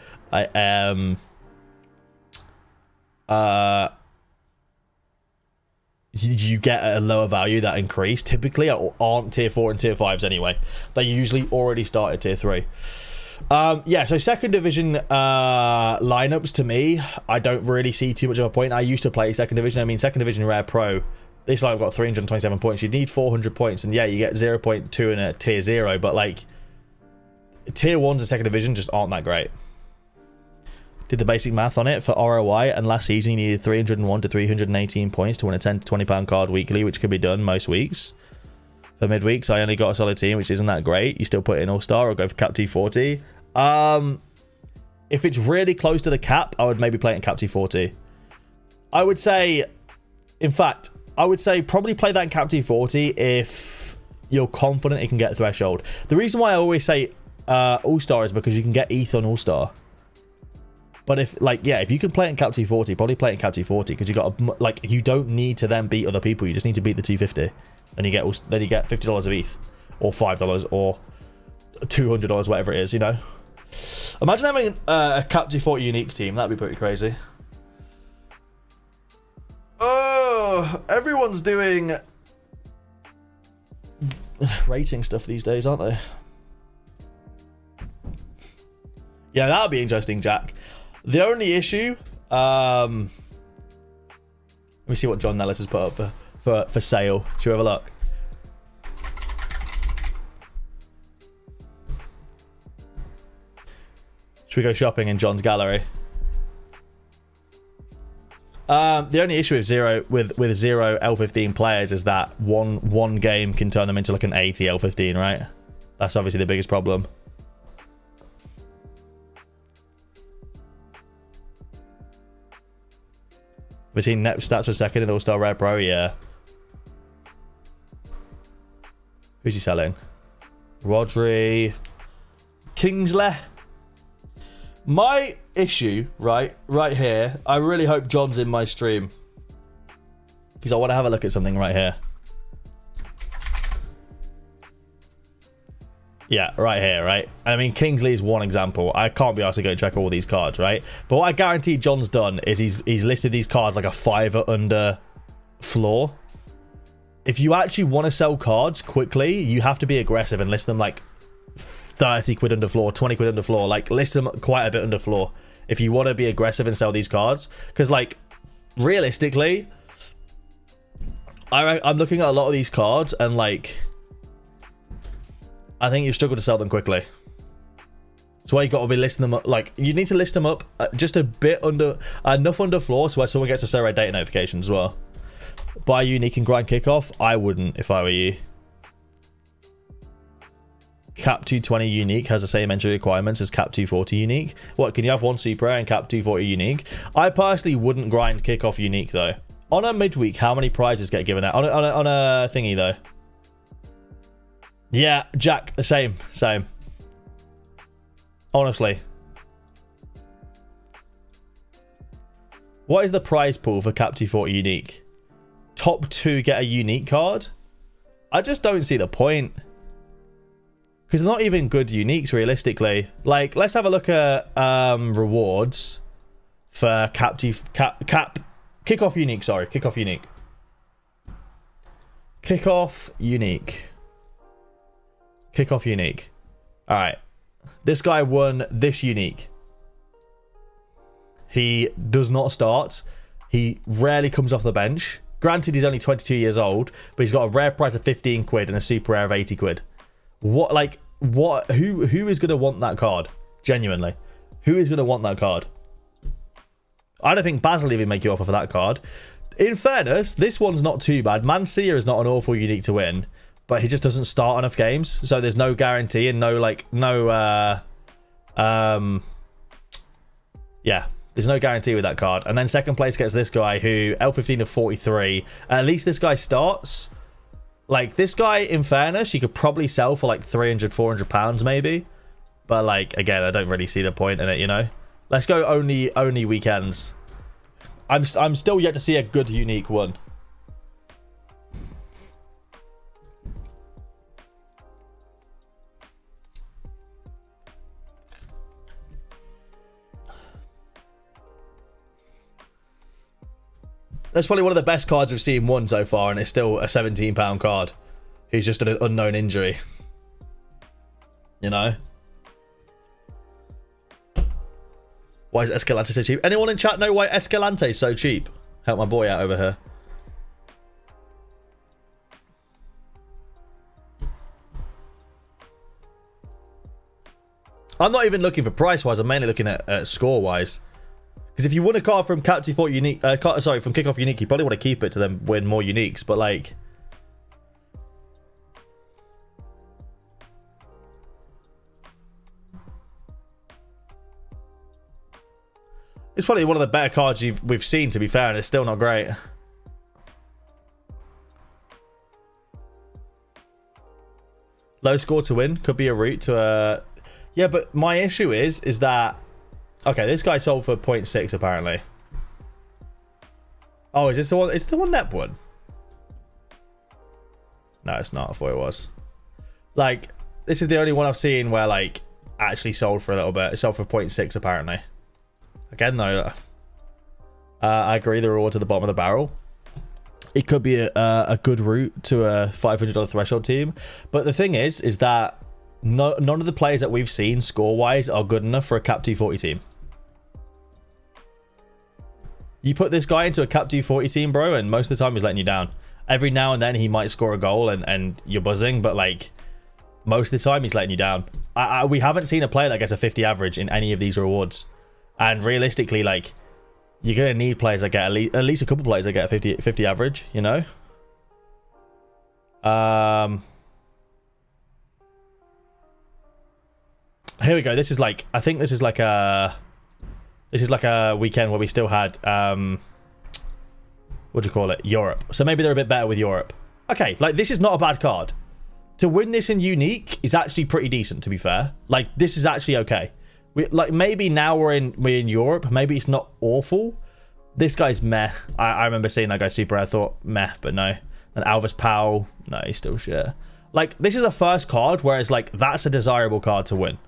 you get at a lower value that increase typically aren't tier 4 and tier 5s anyway. They usually already started tier 3. Yeah, so 2nd division lineups, to me, I don't really see too much of a point. I used to play 2nd division. I mean, 2nd division rare pro, this lineup got 327 points. You need 400 points, and yeah, you get 0.2 in a tier 0, but like tier 1s in 2nd division just aren't that great. Did the basic math on it for ROI, and last season you needed 301 to 318 points to win a 10 to 20 pound card weekly, which could be done most weeks. For midweeks, I only got a solid team, which isn't that great. You still put in All-Star or go for Cap T40. If it's really close to the cap, I would maybe play it in Cap T40. I would say, in fact, I would say probably play that in Cap T40 if you're confident it can get threshold. The reason why I always say All-Star is because you can get ETH on All-Star. But if, like, yeah, if you can play it in Cap T40, probably play it in Cap T40 because you got like, you don't need to then beat other people. You just need to beat the 250, and you get $50 of ETH, or $5, or $200, whatever it is. You know, imagine having a Cap T40 unique team. That'd be pretty crazy. Oh, everyone's doing rating stuff these days, aren't they? Yeah, that'd be interesting, Jack. The only issue, let me see what John Nellis has put up for sale. Should we have a look? Should we go shopping in John's gallery? The only issue with zero L15 players is that one game can turn them into like an 80 L15, right? That's obviously the biggest problem. We've seen net stats for 2nd in All-Star Rare Pro, yeah. Who's he selling? Rodri. Kingsley. My issue, right here, I really hope John's in my stream. Because I want to have a look at something right here. Yeah, right here, right? I mean, Kingsley is one example. I can't be asked to go and check all these cards, right? But what I guarantee John's done is he's listed these cards like a $5 under floor. If you actually want to sell cards quickly, you have to be aggressive and list them like 30 quid under floor, 20 quid under floor. Like, list them quite a bit under floor if you want to be aggressive and sell these cards. Because, like, realistically, I'm looking at a lot of these cards and, like, I think you struggle to sell them quickly. That's why you got to be listing them up. Like, you need to list them up just a bit under, enough under floor so where someone gets a Sorare data notification as well. Buy unique and grind kickoff. I wouldn't if I were you. Cap 220 unique has the same entry requirements as Cap 240 unique. What, can you have one super rare and Cap 240 unique? I personally wouldn't grind kickoff unique though. On a midweek, how many prizes get given out? On a thingy though. Yeah, Jack, the same. Honestly. What is the prize pool for Cap 240 unique? Top 2 get a unique card? I just don't see the point. Because they're not even good uniques, realistically. Like, let's have a look at rewards for kickoff unique. Sorry, kickoff unique. Kickoff unique. Kickoff unique. All right. This guy won this unique. He does not start. He rarely comes off the bench. Granted, he's only 22 years old, but he's got a rare price of 15 quid and a super rare of 80 quid. What, like, what, who is going to want that card? Genuinely. Who is going to want that card? I don't think Basil even make you offer for that card. In fairness, this one's not too bad. Mancia is not an awful unique to win, but he just doesn't start enough games. So there's no guarantee and yeah, there's no guarantee with that card. And then second place gets this guy who, L15 of 43. At least this guy starts. Like, this guy, in fairness, you could probably sell for like 300, 400 pounds maybe. But, like, again, I don't really see the point in it, you know? Let's go only weekends. I'm still yet to see a good unique one. That's probably one of the best cards we've seen won so far, and it's still a £17 card. He's just an unknown injury. You know? Why is Escalante so cheap? Anyone in chat know why Escalante is so cheap? Help my boy out over here. I'm not even looking for price-wise. I'm mainly looking at score-wise. Because if you win a card from Cap 240 unique, from Kickoff unique, you probably want to keep it to then win more uniques. But like, it's probably one of the better cards we've seen, to be fair, and it's still not great. Low score to win could be a route to a. Yeah, but my issue is that. Okay, this guy sold for 0.6 apparently. Oh, is this the one? Is it the one net one? No, it's not. I thought it was. Like, this is the only one I've seen where like actually sold for a little bit. It sold for 0.6 apparently. Again, though, I agree. The reward to the bottom of the barrel. It could be a good route to a $500 threshold team, but the thing is that none of the players that we've seen score-wise are good enough for a Cap 240 team. You put this guy into a Cap 240 team, bro, and most of the time he's letting you down. Every now and then he might score a goal and you're buzzing, but like most of the time he's letting you down. We haven't seen a player that gets a 50 average in any of these rewards. And realistically, like, you're going to need players that get at least a couple players that get a 50 average, you know? Here we go. This is like, I think this is like a weekend where we still had, what do you call it? Europe. So maybe they're a bit better with Europe. Okay, like, this is not a bad card. to win this in unique is actually pretty decent, to be fair. Like, this is actually okay. Like, maybe now we're in Europe. Maybe it's not awful. This guy's meh. I remember seeing that guy super. I thought meh, but no. And Alvis Powell, no, he's still shit. Like, this is a first card where it's like, that's a desirable card to win.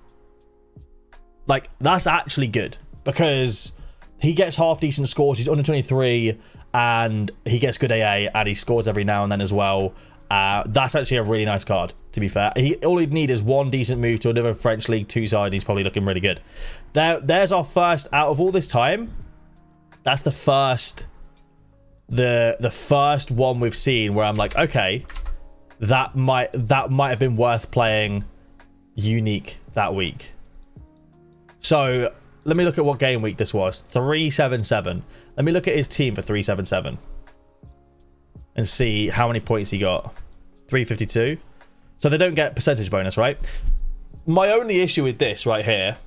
Like, that's actually good because he gets half decent scores. He's under 23 and he gets good AA and he scores every now and then as well. That's actually a really nice card, to be fair. All he'd need is one decent move to another French League 2 side. He's probably looking really good. There's our first, out of all this time, that's the first, the first one we've seen where I'm like, okay, that might have been worth playing unique that week. So let me look at what game week this was. 377. Let me look at his team for 377 and see how many points he got. 352. So they don't get percentage bonus, right? My only issue with this right here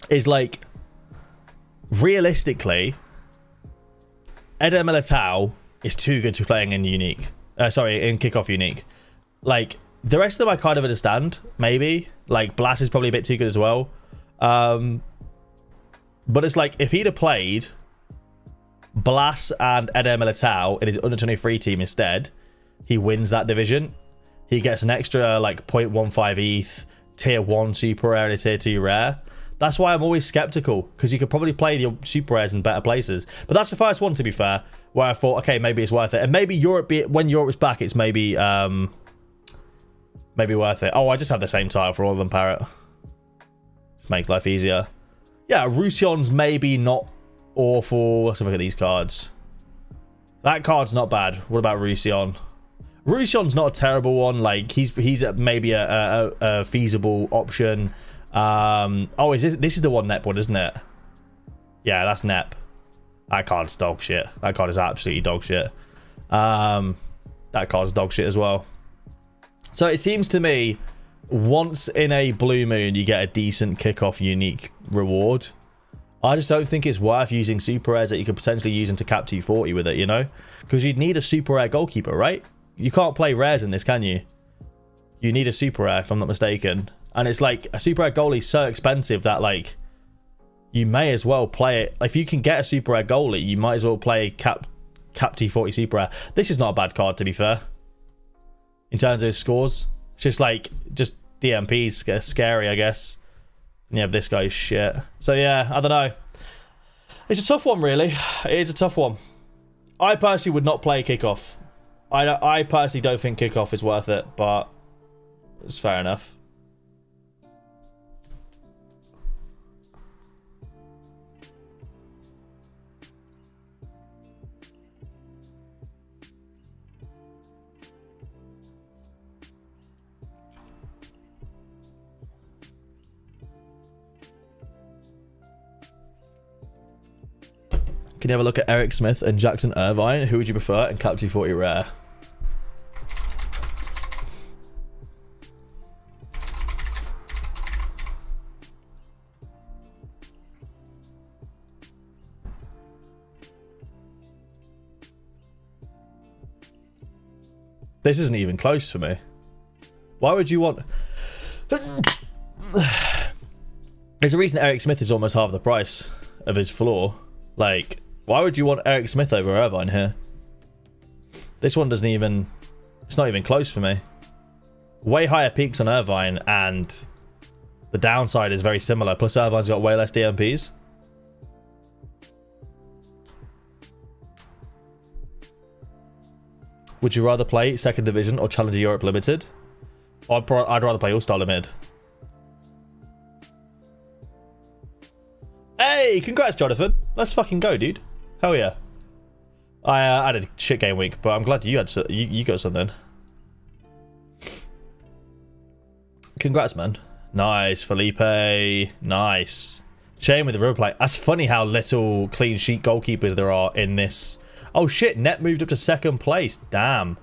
is, like, realistically, Eder Militao is too good to be playing in unique. In kickoff unique. Like, the rest of them I kind of understand, maybe. Like, Blas is probably a bit too good as well. But it's like, if he'd have played Blas and Eder Militao in his under 23 team instead, he wins that division. He gets an extra like 0.15 ETH, tier 1 super rare and a tier 2 rare. That's why I'm always skeptical, because you could probably play the super rares in better places. But that's the first one, to be fair, where I thought, okay, maybe it's worth it. And maybe Europe, when Europe's back, it's maybe worth it. Oh, I just have the same tile for all of them, Parrot. Just makes life easier. Yeah, Roussillon's maybe not awful. Let's have a look at these cards. That card's not bad. What about Roussillon? Roussillon's not a terrible one. Like, he's maybe a feasible option. Oh, this is the one Nep one, isn't it? Yeah, that's Nep. That card's dog shit. That card is absolutely dog shit. That card's dog shit as well. So it seems to me, once in a blue moon, you get a decent kickoff unique reward. I just don't think it's worth using super rares that you could potentially use into cap 240 with it, you know? Because you'd need a super rare goalkeeper, right? You can't play rares in this, can you? You need a super rare, if I'm not mistaken. And it's like, a super rare goalie is so expensive that, like, you may as well play it. If you can get a super rare goalie, you might as well play cap 240 super rare. This is not a bad card, to be fair. In terms of his scores. It's just like, just DMP's scary, I guess. And you have this guy's shit. So yeah, I don't know. It's a tough one, really. It is a tough one. I personally would not play kickoff. I personally don't think kickoff is worth it, but it's fair enough. Can you have a look at Eric Smith and Jackson Irvine? Who would you prefer in Cap 240 Rare? This isn't even close for me. Why would you want... There's a reason Eric Smith is almost half the price of his floor. Like... Why would you want Eric Smith over Irvine here? This one doesn't even... It's not even close for me. Way higher peaks on Irvine, and the downside is very similar. Plus Irvine's got way less DMPs. Would you rather play Second Division or Challenger Europe Limited? I'd rather play All-Star Limited. Hey, congrats, Jonathan. Let's fucking go, dude. Hell yeah. I had a shit game week, but I'm glad you had you got something. Congrats, man. Nice, Felipe. Nice. Shame with the real play. That's funny how little clean sheet goalkeepers there are in this. Oh shit, Nep moved up to second place. Damn.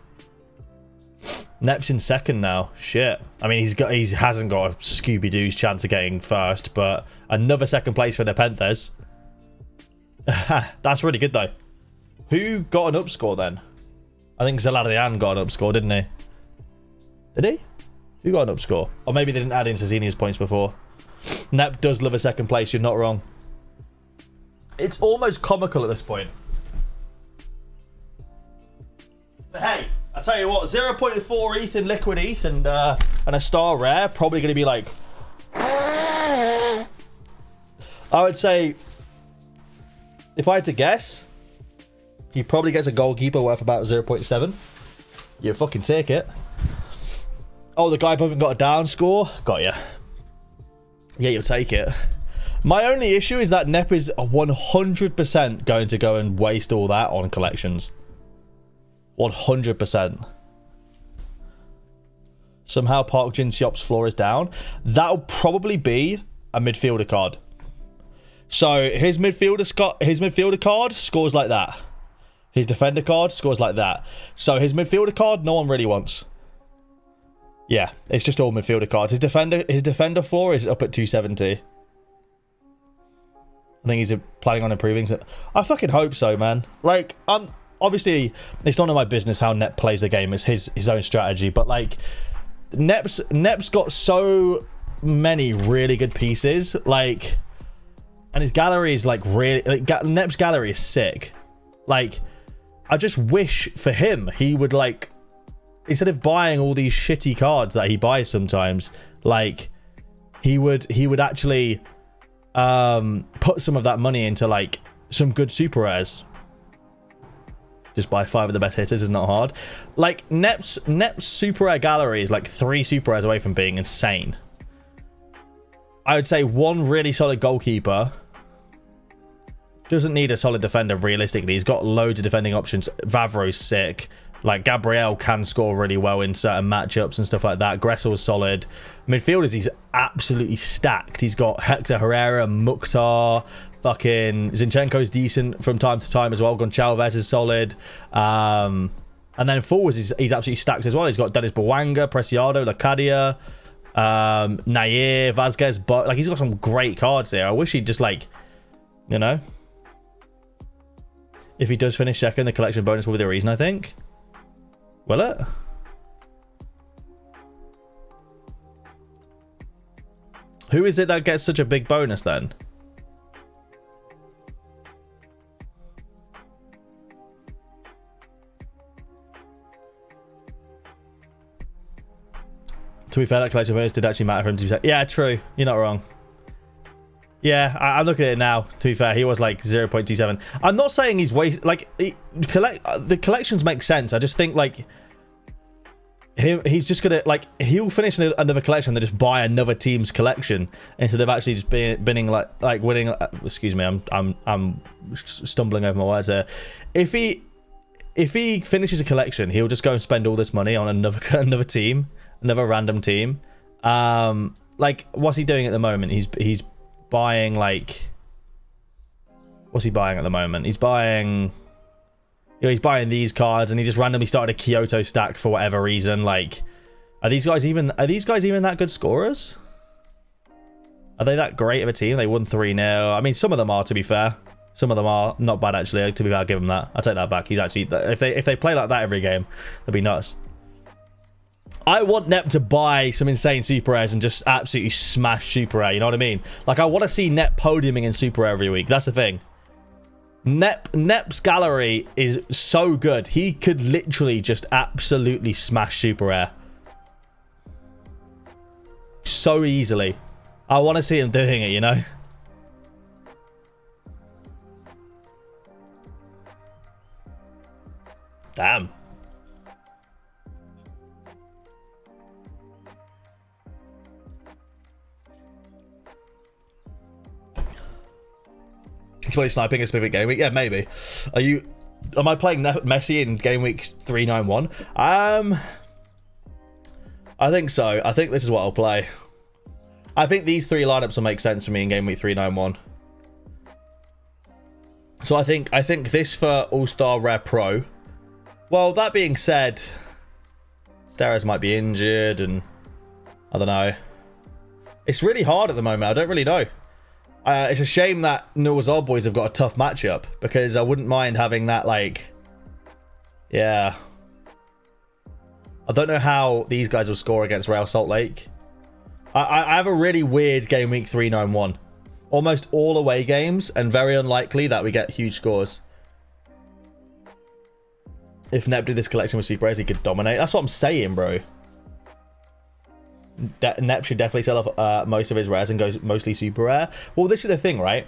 Nep's in second now. Shit. I mean, he hasn't got a Scooby-Doo's chance of getting first, but another second place for the Panthers. That's really good though. Who got an up score then? I think Zeladian got an up score, didn't he? Did he? Who got an up score? Or maybe they didn't add in Sazini's points before. Nep does love a second place, you're not wrong. It's almost comical at this point. But hey, I tell you what, 0.4 ETH in Liquid ETH and a star rare, probably going to be like... I would say, if I had to guess, he probably gets a goalkeeper worth about 0.7. You fucking take it. Oh, the guy haven't got a down score? Got ya. Yeah, you'll take it. My only issue is that Nep is 100% going to go and waste all that on collections. 100%. Somehow Park Jin Seop's floor is down. That'll probably be a midfielder card. So his midfielder card scores like that. His defender card scores like that. So his midfielder card, no one really wants. Yeah, it's just all midfielder cards. His defender floor is up at 270. I think he's planning on improving. I fucking hope so, man. Like, obviously, it's none of my business how Nep plays the game. It's his own strategy. But like, Nep's got so many really good pieces. Like, and his gallery is like really. Like, Nep's gallery is sick. Like, I just wish for him he would like, instead of buying all these shitty cards that he buys sometimes, like he would actually put some of that money into like some good super rares. Just buy 5 of the best hitters is not hard. Like Nep's super rare gallery is like 3 super rares away from being insane. I would say 1 really solid goalkeeper. Doesn't need a solid defender realistically. He's got loads of defending options. Vavro's sick. Like Gabriel can score really well in certain matchups and stuff like that. Gressel's solid. Midfielders, he's absolutely stacked. He's got Hector Herrera, Mukhtar, fucking Zinchenko's decent from time to time as well. Goncalves is solid. And then forwards, he's absolutely stacked as well. He's got Dennis Bwanga, Preciado, Lacadia, Nair, Vazquez, but like he's got some great cards here. I wish he'd just like, you know, if he does finish second, the collection bonus will be the reason, I think. Will it? Who is it that gets such a big bonus then? To be fair, that collection bonus did actually matter for him to be said. Yeah, true. You're not wrong. Yeah, I'm looking at it now. To be fair, he was like 0.27. I'm not saying he's waste. Like, the collections make sense. I just think like he's just gonna like he'll finish another collection and just buy another team's collection instead of actually just winning like winning. Excuse me, I'm stumbling over my words here. If he finishes a collection, he'll just go and spend all this money on another team, another random team. Like what's he doing at the moment? He's buying like, what's he buying at the moment? He's buying, you know, he's buying these cards, and he just randomly started a Kyoto stack for whatever reason. Like, are these guys even that good scorers? Are they that great of a team? They won 3-0. I mean, some of them are, to be fair. Some of them are not bad actually. To be fair, I'll give him that. I'll take that back. He's actually, if they play like that every game, they'll be nuts. I want Nep to buy some insane super rares and just absolutely smash super rare. You know what I mean? Like, I want to see Nep podiuming in super rare every week. That's the thing. Nep's gallery is so good. He could literally just absolutely smash super rare so easily. I want to see him doing it, you know? Damn. He's probably sniping a specific game week. Yeah, maybe. Am I playing Messi in game week 391? I think so. I think this is what I'll play. I think these 3 lineups will make sense for me in game week 391. So I think this for All-Star Rare Pro. Well, that being said, Steres might be injured, and I don't know. It's really hard at the moment. I don't really know. It's a shame that Noah's Old Boys have got a tough matchup, because I wouldn't mind having that, like, yeah. I don't know how these guys will score against Real Salt Lake. I have a really weird game week 391. Almost all away games, and very unlikely that we get huge scores. If Nep did this collection with Super Rares, he could dominate. That's what I'm saying, bro. Nep should definitely sell off most of his rares and go mostly super rare. Well, this is the thing, right?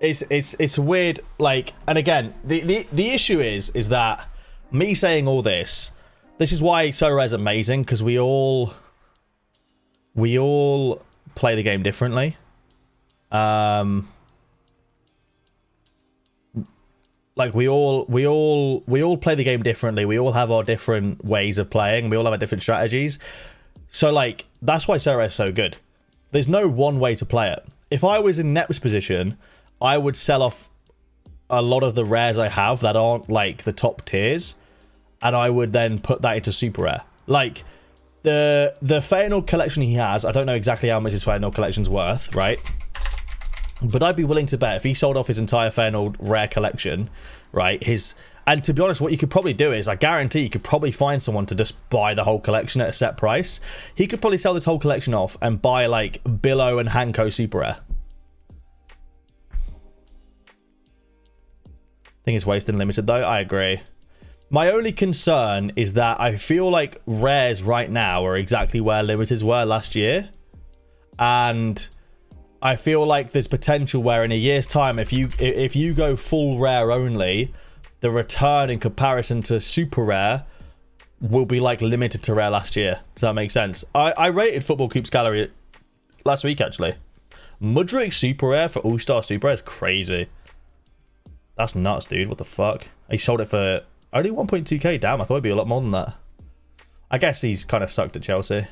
It's weird, like, and again, the issue is that me saying all this is why Sorare is amazing, because we all play the game differently. Like we all play the game differently. We all have our different ways of playing. We all have our different strategies. So like that's why Sorare is so good. There's no one way to play it. If I was in Nep's position, I would sell off a lot of the rares I have that aren't like the top tiers, and I would then put that into super rare. Like the Feyenoord collection he has, I don't know exactly how much his Feyenoord collection's worth, right? But I'd be willing to bet if he sold off his entire Feyenoord rare collection, right? And to be honest, what you could probably do is, I guarantee you could probably find someone to just buy the whole collection at a set price. He could probably sell this whole collection off and buy like Billo and Hanko super rare. I think it's wasted and limited though. I agree. My only concern is that I feel like rares right now are exactly where limiteds were last year. And I feel like there's potential where in a year's time, if you go full rare only, the return in comparison to super rare will be like limited to rare last year. Does that make sense? I rated Football Coop's gallery last week actually. Mudrick super rare for All-Star super rare is crazy. That's nuts, dude. What the fuck? He sold it for only 1.2k. Damn, I thought it'd be a lot more than that. I guess he's kind of sucked at Chelsea.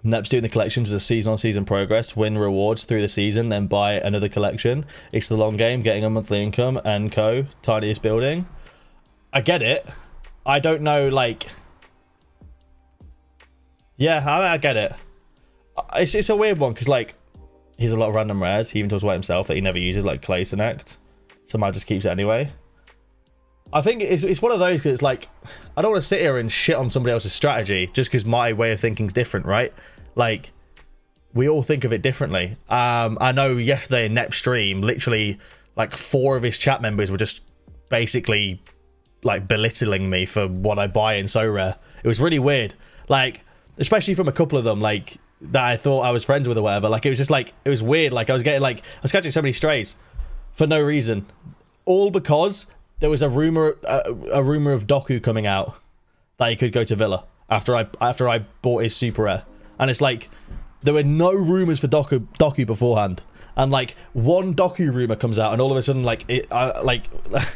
Nep's doing the collections as a season-on-season progress, win rewards through the season, then buy another collection. It's the long game, getting a monthly income and co. Tiniest building. I get it. I don't know, like... Yeah, I get it. It's a weird one, because, like, he's a lot of random rares. He even talks about himself that he never uses, like Clay Connect. Somehow just keeps it anyway. I think it's one of those, because it's like, I don't want to sit here and shit on somebody else's strategy just because my way of thinking is different, right? Like, we all think of it differently. I know yesterday in Nep stream, literally, like 4 of his chat members were just basically, like, belittling me for what I buy in Sorare. It was really weird. Like, especially from a couple of them, like, that I thought I was friends with or whatever. Like, it was just, like, it was weird. Like, I was catching so many strays for no reason. All because there was a rumor of Doku coming out that he could go to Villa after I bought his super rare, and it's like there were no rumors for Doku beforehand, and like one Doku rumor comes out, and all of a sudden like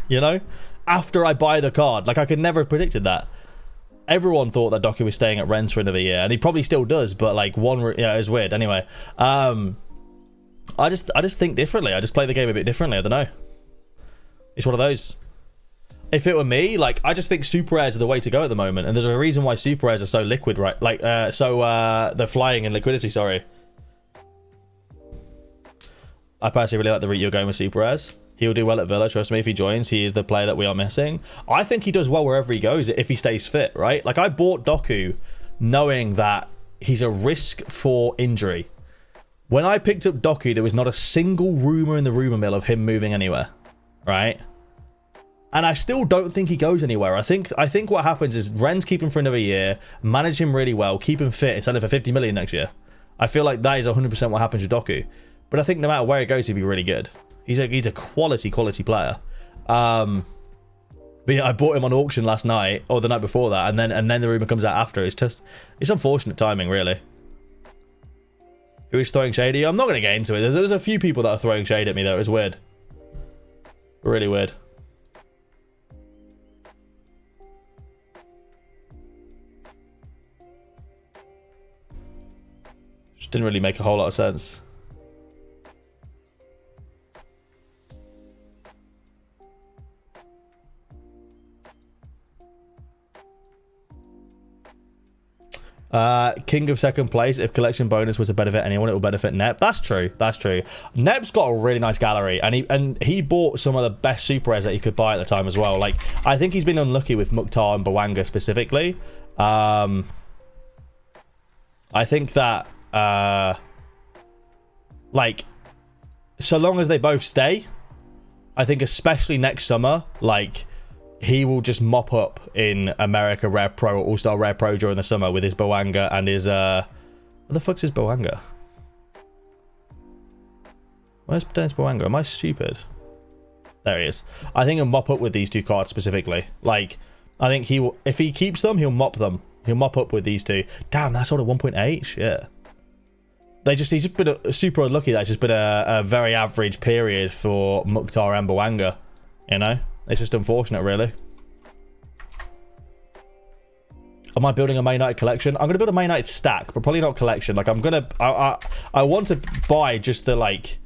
you know, after I buy the card, like I could never have predicted that. Everyone thought that Doku was staying at Rennes for another year, and he probably still does, but like yeah, it was weird. Anyway, I just think differently. I just play the game a bit differently. I don't know. It's one of those. If it were me, like, I just think super rares are the way to go at the moment, and there's a reason why super rares are so liquid, right? Like, they're flying in liquidity, sorry. I personally really like the route you're going with super rares. He'll do well at Villa, trust me, if he joins, he is the player that we are missing. I think he does well wherever he goes, if he stays fit, right? Like, I bought Doku knowing that he's a risk for injury. When I picked up Doku, there was not a single rumor in the rumor mill of him moving anywhere, right? And I still don't think he goes anywhere. I think what happens is Rennes keep him for another year, manage him really well, keep him fit, and sell him for 50 million next year. I feel like that is 100% what happens with Doku. But I think no matter where he goes, he'll be really good. He's a quality player. But yeah, I bought him on auction last night or the night before that, and then the rumor comes out after. It's unfortunate timing, really. Who is throwing shade at you? I'm not going to get into it. There's a few people that are throwing shade at me though. It was weird. Really weird. Didn't really make a whole lot of sense. King of second place. If collection bonus was to benefit anyone, it will benefit Nep. That's true. That's true. Nep's got a really nice gallery, and he bought some of the best super rares that he could buy at the time as well. Like, I think he's been unlucky with Mukhtar and Bawanga specifically. I think that like, so long as they both stay, I think especially next summer, like, he will just mop up in America Rare Pro or All-Star Rare Pro during the summer with his Bawanga and his what the fuck's his Bawanga? Where's Dennis Bawanga? Am I stupid? There he is. I think he'll mop up with these two cards specifically. Like, I think he will, if he keeps them, he'll mop them. He'll mop up with these two. Damn, that's sort of 1.8. Shit. He's just been super unlucky. That's just been a very average period for Mukhtar and Bawanga. You know? It's just unfortunate, really. Am I building a Man United collection? I'm going to build a Man United stack, but probably not collection. Like, I'm going to... I want to buy just the, like...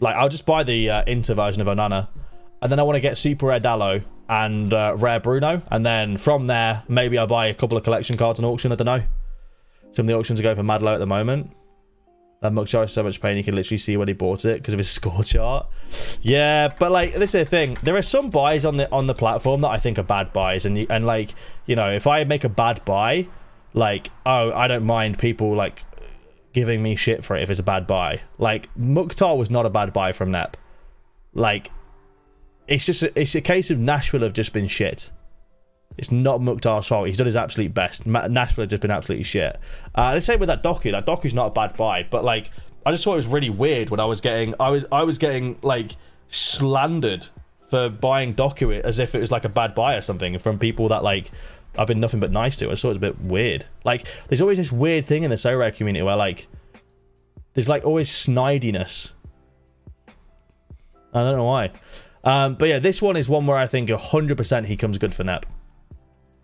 I'll just buy the Inter version of Onana. And then I want to get Super Rare Dallo and Rare Bruno. And then from there, maybe I'll buy a couple of collection cards on auction. I don't know. Some of the auctions are going for mad low at the moment. That Mukhtar is so much pain, you can literally see when he bought it because of his score chart. Yeah, but like, this is the thing. There are some buys on the platform that I think are bad buys, and like, you know, if I make a bad buy, like, oh, I don't mind people like giving me shit for it if it's a bad buy. Like, Mukhtar was not a bad buy from Nep. Like, it's a case of Nashville have just been shit. It's not Mukhtar's fault. He's done his absolute best. Nashville has just been absolutely shit. The same with that Doku. That Doku's not a bad buy, but like, I just thought it was really weird when I was getting like slandered for buying Doku as if it was like a bad buy or something from people that like I've been nothing but nice to. I just thought it was a bit weird. Like, there's always this weird thing in the Sorare community where like there's like always snidiness. I don't know why. But yeah, this one is one where I think 100% he comes good for Nep.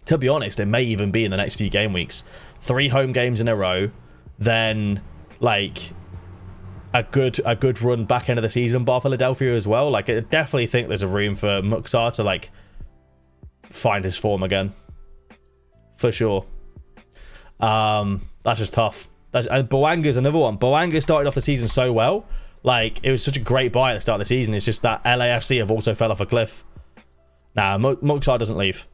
To be honest, it may even be in the next few game weeks. 3 home games in a row, then like a good run back end of the season bar Philadelphia as well. Like, I definitely think there's a room for Mukhtar to like find his form again, for sure. That's just tough. And Bowanga's another one. Bawanga started off the season so well. Like, it was such a great buy at the start of the season. It's just that LAFC have also fell off a cliff. Nah, Mukhtar doesn't leave.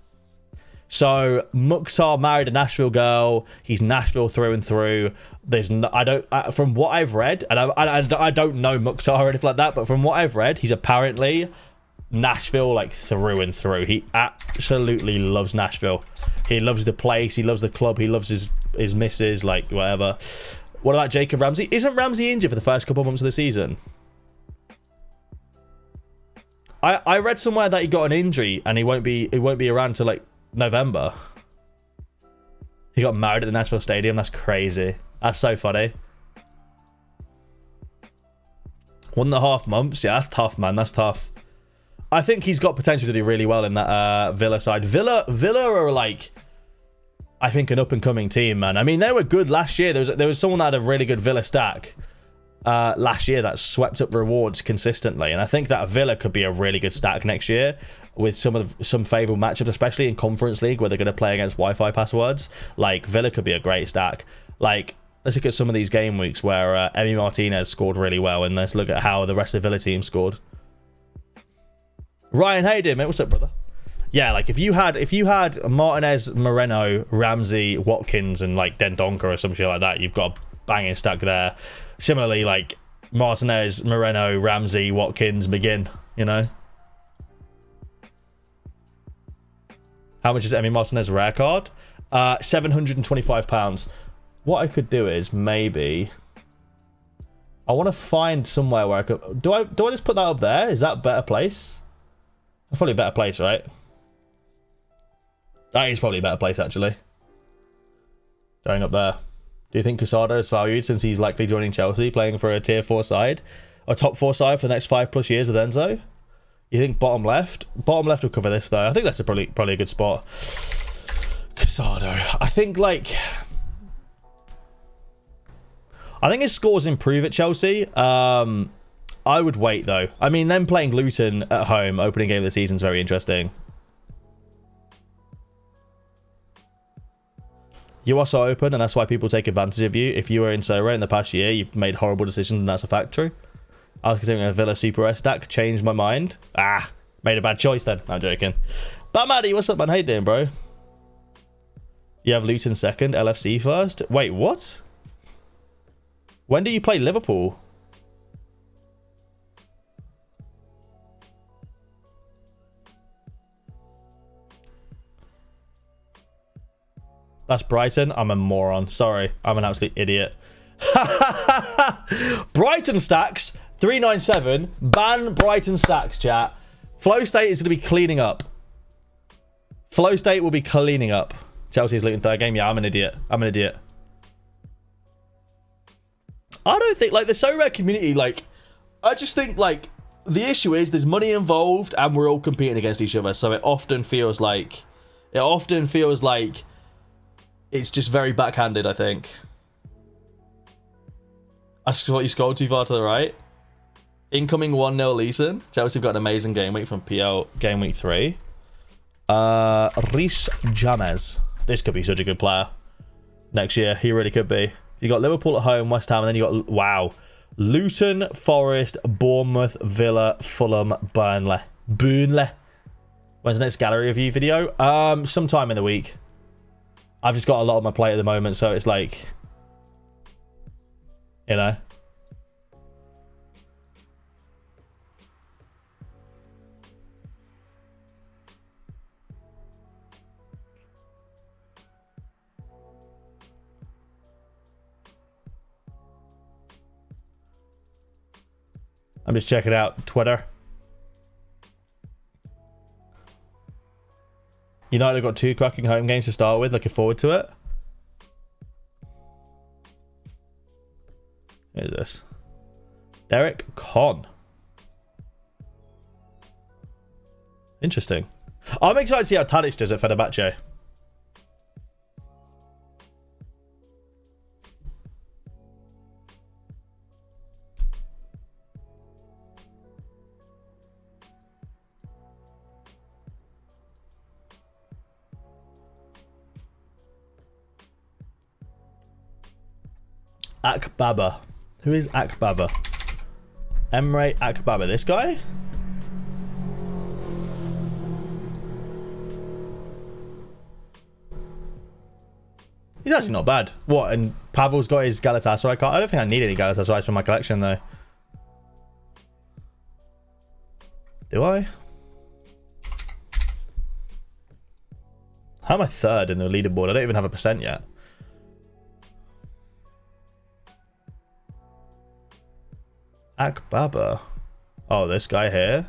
So Mukhtar married a Nashville girl. He's Nashville through and through. There's no, from what I've read, and I don't know Mukhtar or anything like that, but from what I've read, he's apparently Nashville like through and through. He absolutely loves Nashville. He loves the place. He loves the club. He loves his missus, like whatever. What about Jacob Ramsey? Isn't Ramsey injured for the first couple of months of the season? I read somewhere that he got an injury and he won't be around till like November. He got married at the Nashville Stadium. That's crazy. That's so funny. 1.5 months. Yeah, that's tough, man. That's tough. I think he's got potential to do really well in that Villa side. Villa are like, I think, an up-and-coming team, man. I mean, they were good last year. There was someone that had a really good Villa stack last year that swept up rewards consistently, and I think that Villa could be a really good stack next year with some favourable matchups, especially in Conference League where they're going to play against Wi-Fi passwords. Like, Villa could be a great stack. Like, let's look at some of these game weeks where Emi Martinez scored really well, and let's look at how the rest of the Villa team scored. Ryan, how you doing, mate? What's up, brother? Yeah, like if you had Martinez, Moreno, Ramsey, Watkins, and like Dendonka or some shit like that, you've got a banging stack there. Similarly, like Martinez, Moreno, Ramsey, Watkins, McGinn, you know. How much is Emi Martinez rare card? £725. What I could do is maybe I want to find somewhere where I could. Do I just put that up there? Is that a better place? That's probably a better place, right? That is probably a better place, actually. Going up there. Do you think Casado is valued since he's likely joining Chelsea, playing for a tier 4 side? Or top 4 side for the next 5+ years with Enzo? You think bottom left? Bottom left will cover this, though. I think that's probably a good spot. Casado. I think, like, I think his scores improve at Chelsea. I would wait, though. I mean, them playing Luton at home, opening game of the season, is very interesting. You are so open, and that's why people take advantage of you. If you were in Sorare in the past year, you've made horrible decisions, and that's a fact. True. I was considering a Villa Super S stack, changed my mind. Made a bad choice then. I'm joking. But Maddie, what's up, man? How you doing, bro? You have Luton second, LFC first. Wait, what? When do you play Liverpool? That's Brighton. I'm a moron. Sorry, I'm an absolute idiot. Brighton stacks 397. Ban Brighton stacks, chat. Flow State is going to be cleaning up. Flow State will be cleaning up. Chelsea's Luton third game. Yeah, I'm an idiot. I'm an idiot. I don't think, like, the Sorare community, like, I just think, like, the issue is there's money involved and we're all competing against each other. So it often feels like it's just very backhanded, I think. I thought you scrolled too far to the right. Incoming 1-0 Leeson. Chelsea have got an amazing game week from PL game week 3. Reece James. This could be such a good player next year. He really could be. You got Liverpool at home, West Ham, and then you got, wow, Luton, Forest, Bournemouth, Villa, Fulham, Burnley. When's the next gallery review video? Sometime in the week. I've just got a lot on my plate at the moment, so it's like, you know. I'm just checking out Twitter. United have got 2 cracking home games to start with. Looking forward to it. Who is this? Derek Con. Interesting. I'm excited to see how Tadic does at Fenerbahce. Akbaba. Who is Akbaba? Emre Akbaba. This guy? He's actually not bad. What? And Pavel's got his Galatasaray card. I don't think I need any Galatasaray from my collection, though. Do I? How am I third in the leaderboard? I don't even have a percent yet. Akbaba. Oh, this guy here.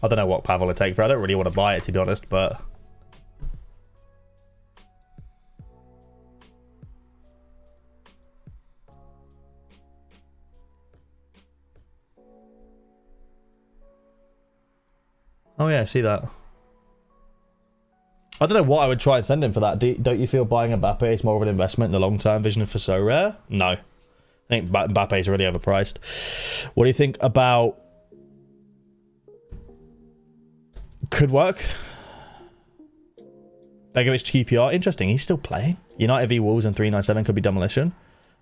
I don't know what Pavel would take for. I don't really want to buy it, to be honest, but oh yeah, I see that. I don't know what I would try and send him for that. Don't you feel buying Mbappe is more of an investment in the long-term vision for Sorare? No. I think Mbappe is really overpriced. What do you think about... Could work. Begovic to QPR. Interesting. He's still playing. United v Wolves and 397 could be demolition.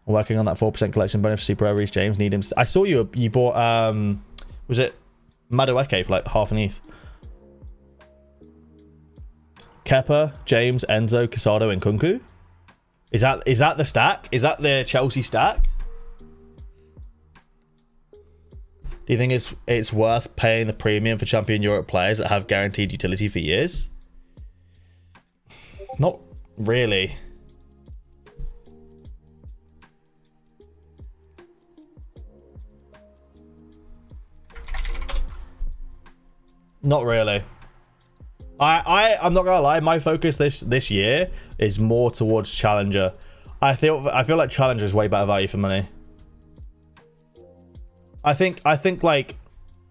I'm working on that 4% collection bonus for Super Reece James. Need him. I saw you bought... was it Madueke for like half an ETH? Kepa, James, Enzo, Casado, and Kunku. Is that the stack? Is that the Chelsea stack? Do you think it's worth paying the premium for Champion Europe players that have guaranteed utility for years? Not really. Not really. I'm not gonna lie, my focus this year is more towards Challenger. I feel like Challenger is way better value for money. I think like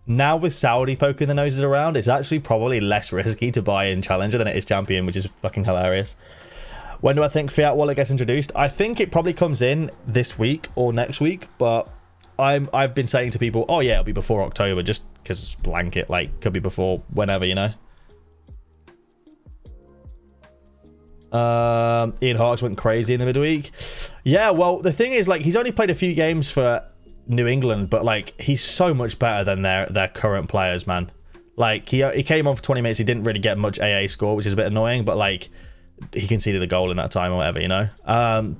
now with Saudi poking the noses around, it's actually probably less risky to buy in Challenger than it is Champion, which is fucking hilarious. When do I think Fiat Wallet gets introduced? I think it probably comes in this week or next week, but I've been saying to people, oh yeah, it'll be before October, just because it's blanket, like could be before whenever, you know. Ian Hawks went crazy in the midweek. Yeah, well, the thing is, like, he's only played a few games for New England, but like, he's so much better than their current players, man. Like, he came on for 20 minutes. He didn't really get much AA score, which is a bit annoying, but like, he conceded a goal in that time or whatever, you know.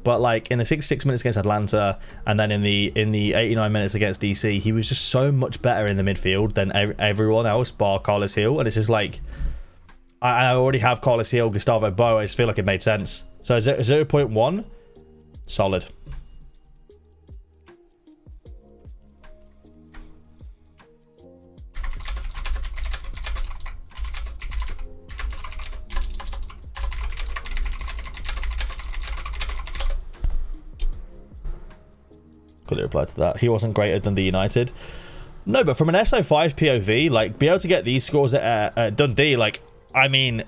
But like in the 66 minutes against Atlanta, and then in the 89 minutes against DC, he was just so much better in the midfield than everyone else bar Carlos Hill. And it's just like, I already have Carlos Hill, Gustavo Bo. I just feel like it made sense. So 0.1, solid. Could have replied to that. He wasn't greater than the United. No, but from an SO5 POV, like, be able to get these scores at Dundee, like, I mean,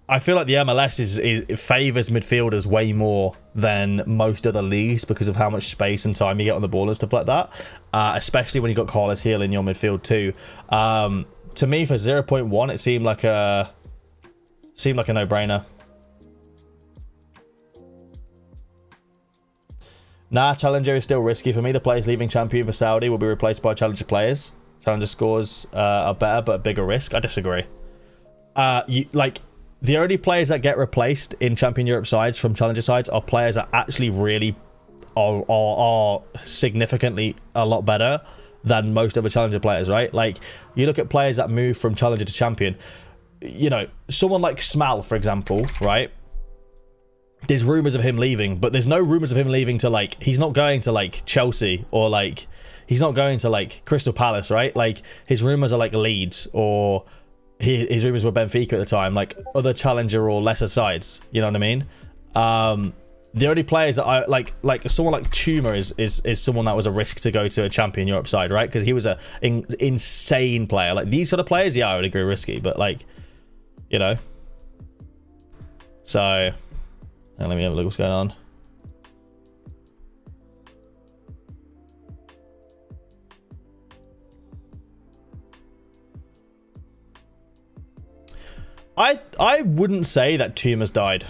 I feel like the MLS is favours midfielders way more than most other leagues because of how much space and time you get on the ball and stuff like that. Especially when you got Carlos Hill in your midfield too. To me, for 0.1, it seemed like a no-brainer. Nah, Challenger is still risky for me. The players leaving Champion for Saudi will be replaced by Challenger players. Challenger scores are better, but a bigger risk. I disagree. Like, the only players that get replaced in Champion Europe sides from Challenger sides are players that actually really are significantly a lot better than most other Challenger players, right? Like, you look at players that move from Challenger to Champion. You know, someone like Smal, for example, right? There's rumors of him leaving, but there's no rumors of him leaving to, like, he's not going to, like, Chelsea, or, like, he's not going to, like, Crystal Palace, right? Like, his rumors are, like, Leeds, or his rumors were Benfica at the time, like, other Challenger or lesser sides, you know what I mean? The only players that I, like someone like Tuma is someone that was a risk to go to a Champion Europe side, right? Because he was a insane player. Like, these sort of players, yeah, I would agree, risky, but, like, you know. So, let me have a look what's going on. I wouldn't say that Tuma's died.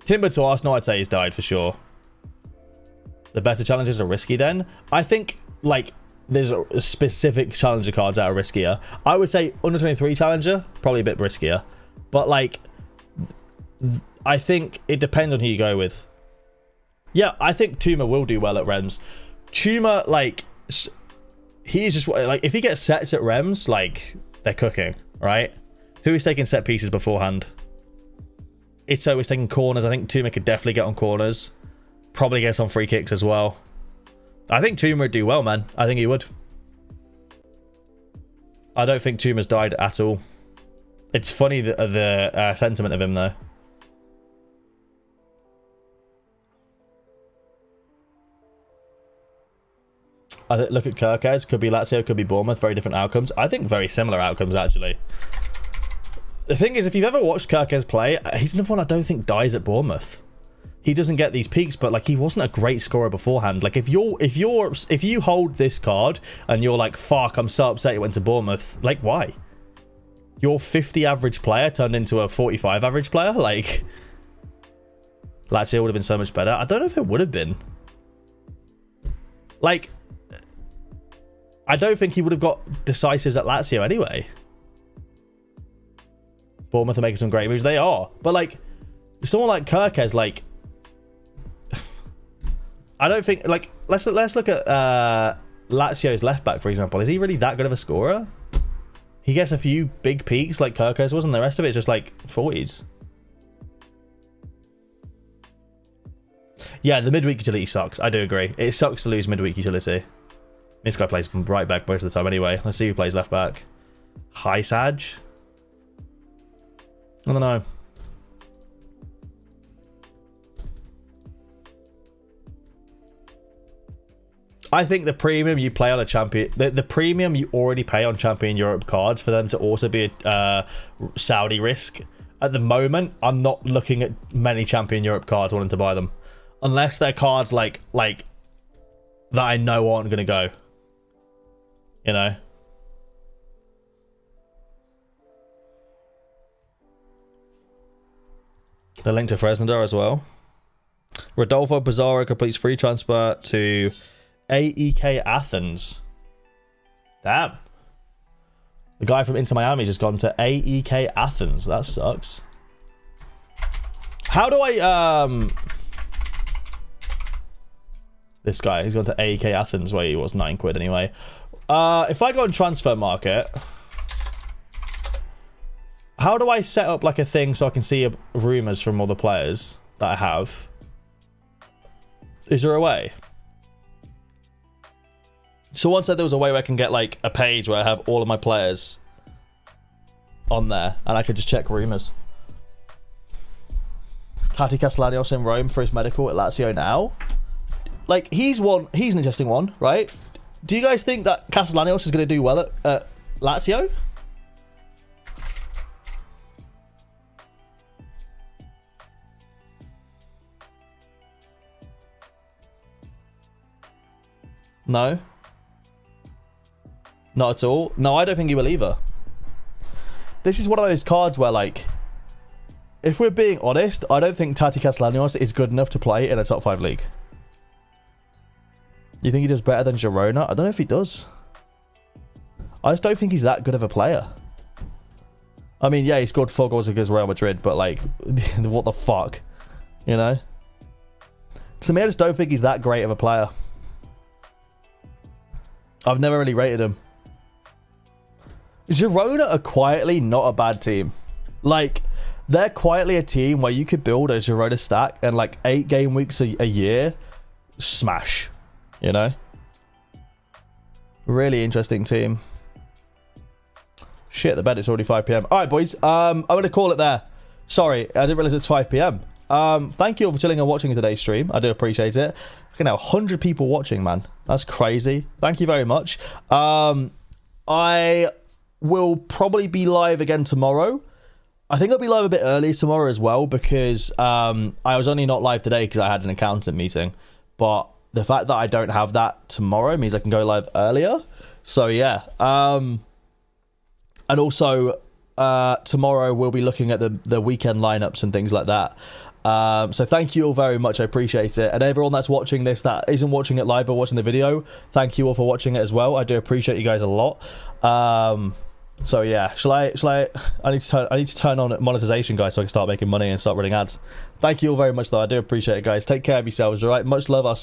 Timber to Arsenal, I'd say he's died for sure. The better challenges are risky then. I think, like, there's a specific challenger cards that are riskier. I would say under 23 challenger, probably a bit riskier. But, like, I think it depends on who you go with. Yeah, I think Tuma will do well at Rems. Tuma, like, he's just, like, if he gets sets at Rems, like, they're cooking, right? Who is taking set pieces beforehand? Ito is taking corners. I think Tuma could definitely get on corners. Probably gets on free kicks as well. I think Tuma would do well, man. I think he would. I don't think Tuma's died at all. It's funny, the sentiment of him, though. Look at Kirkez. Could be Lazio, could be Bournemouth. Very different outcomes. I think very similar outcomes, actually. The thing is, if you've ever watched Kirkez play, he's another one I don't think dies at Bournemouth. He doesn't get these peaks, but, like, he wasn't a great scorer beforehand. Like, if you hold this card and you're like, fuck, I'm so upset it went to Bournemouth, like, why? Your 50 average player turned into a 45 average player? Like, Lazio would have been so much better. I don't know if it would have been. Like, I don't think he would have got decisives at Lazio anyway. Bournemouth are making some great moves. They are. But, like, someone like Kirkez, like, I don't think, like, let's look at Lazio's left back, for example. Is he really that good of a scorer? He gets a few big peaks like Kirkez was, and the rest of it is just, like, 40s. Yeah, the midweek utility sucks. I do agree. It sucks to lose midweek utility. This guy plays right back most of the time anyway. Let's see who plays left back. High Saj? I don't know. I think the premium you play on a champion, the premium you already pay on Champion Europe cards for them to also be a Saudi risk. At the moment, I'm not looking at many Champion Europe cards wanting to buy them, unless they're cards like that I know aren't going to go. You know. The link to Fresnador as well. Rodolfo Pizarro completes free transfer to AEK Athens. Damn. The guy from Inter Miami just gone to AEK Athens. That sucks. How do I this guy, he's gone to AEK Athens where he was £9 anyway. If I go on transfer market, how do I set up like a thing so I can see rumors from all the players that I have? Is there a way? Someone said there was a way where I can get like a page where I have all of my players on there and I could just check rumors. Tati Castellanos in Rome for his medical at Lazio now. Like, he's an interesting one, right? Do you guys think that Castellanos is going to do well at Lazio? No? Not at all? No, I don't think he will either. This is one of those cards where, like, if we're being honest, I don't think Tati Castellanos is good enough to play in a top 5 league. You think he does better than Girona? I don't know if he does. I just don't think he's that good of a player. I mean, yeah, he scored 4 goals against Real Madrid, but, like, what the fuck? You know? To me, I just don't think he's that great of a player. I've never really rated him. Girona are quietly not a bad team. Like, they're quietly a team where you could build a Girona stack and, like, 8 game weeks a year, smash. You know? Really interesting team. Shit, the bed, it's already 5 PM. Alright, boys. I'm going to call it there. Sorry, I didn't realize it's 5 PM. Thank you all for chilling and watching today's stream. I do appreciate it. Okay, now 100 people watching, man. That's crazy. Thank you very much. I will probably be live again tomorrow. I think I'll be live a bit early tomorrow as well because I was only not live today because I had an accountant meeting. But the fact that I don't have that tomorrow means I can go live earlier. So yeah. And also tomorrow we'll be looking at the weekend lineups and things like that. So thank you all very much. I appreciate it. And everyone that's watching this that isn't watching it live but watching the video, thank you all for watching it as well. I do appreciate you guys a lot. So yeah, I need to turn on monetization, guys, so I can start making money and start running ads. Thank you all very much though. I do appreciate it, guys. Take care of yourselves, all right? Much love. I'll see you